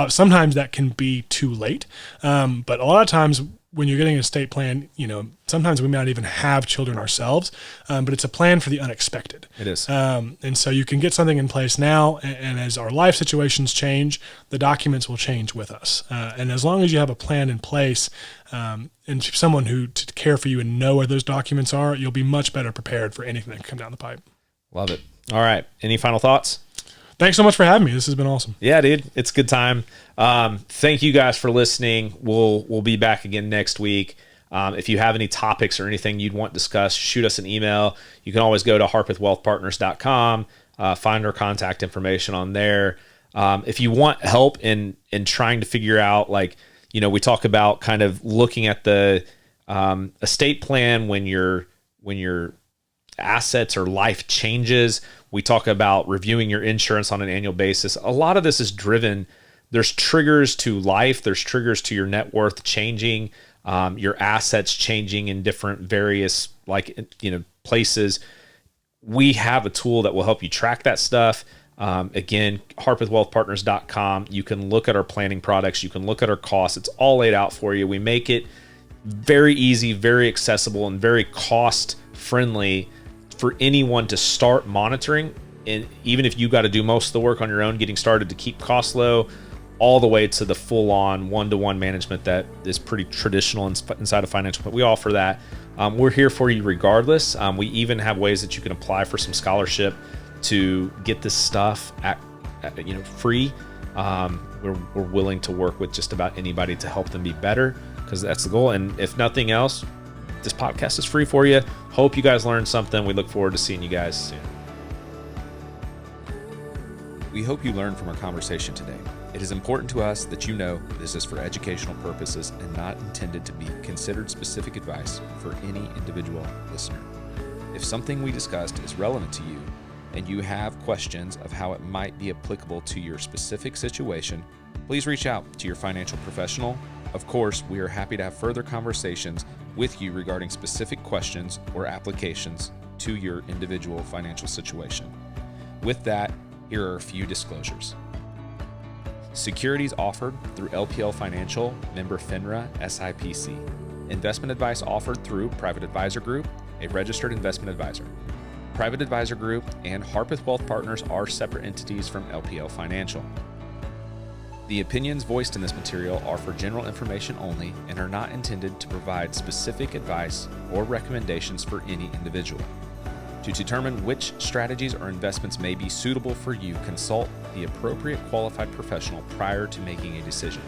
sometimes that can be too late. But a lot of times when you're getting an estate plan, you know, sometimes we may not even have children ourselves, but it's a plan for the unexpected. It is. And so you can get something in place now, and as our life situations change, the documents will change with us. And as long as you have a plan in place, and someone who to care for you and know where those documents are, you'll be much better prepared for anything that can come down the pipe. Love it. All right. Any final thoughts? Thanks so much for having me. This has been awesome. Yeah, dude. It's a good time. Thank you guys for listening. We'll be back again next week. If you have any topics or anything you'd want discussed, shoot us an email. You can always go to harpethwealthpartners.com, find our contact information on there. If you want help in trying to figure out, like, you know, we talk about kind of looking at the estate plan when your assets or life changes. We talk about reviewing your insurance on an annual basis. A lot of this is driven. There's triggers to life. There's triggers to your net worth changing, your assets changing in different various, like, you know, places. We have a tool that will help you track that stuff. Again, harpethwealthpartners.com. You can look at our planning products. You can look at our costs. It's all laid out for you. We make it very easy, very accessible, and very cost friendly for anyone to start monitoring. And even if you got to do most of the work on your own, getting started to keep costs low, all the way to the full-on one-to-one management that is pretty traditional inside of financial. But we offer that. We're here for you regardless. We even have ways that you can apply for some scholarship to get this stuff at free. We're willing to work with just about anybody to help them be better, because that's the goal. And if nothing else, this podcast is free for you. Hope you guys learned something. We look forward to seeing you guys soon. We hope you learned from our conversation today. It is important to us that you know this is for educational purposes and not intended to be considered specific advice for any individual listener. If something we discussed is relevant to you and you have questions of how it might be applicable to your specific situation, please reach out to your financial professional. Of course, we are happy to have further conversations with you regarding specific questions or applications to your individual financial situation. With that, here are a few disclosures. Securities offered through LPL Financial, member FINRA, SIPC. Investment advice offered through Private Advisor Group, a registered investment advisor. Private Advisor Group and Harpeth Wealth Partners are separate entities from LPL Financial. The The opinions voiced in this material are for general information only and are not intended to provide specific advice or recommendations for any individual. To determine which strategies or investments may be suitable for you, consult the appropriate qualified professional prior to making a decision.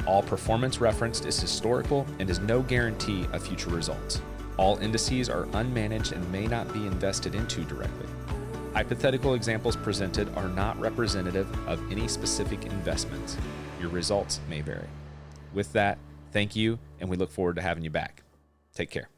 All performance referenced is historical and is no guarantee of future results. All indices are unmanaged and may not be invested into directly. Hypothetical examples presented are not representative of any specific investments. Your results may vary. With that, thank you, and we look forward to having you back. Take care.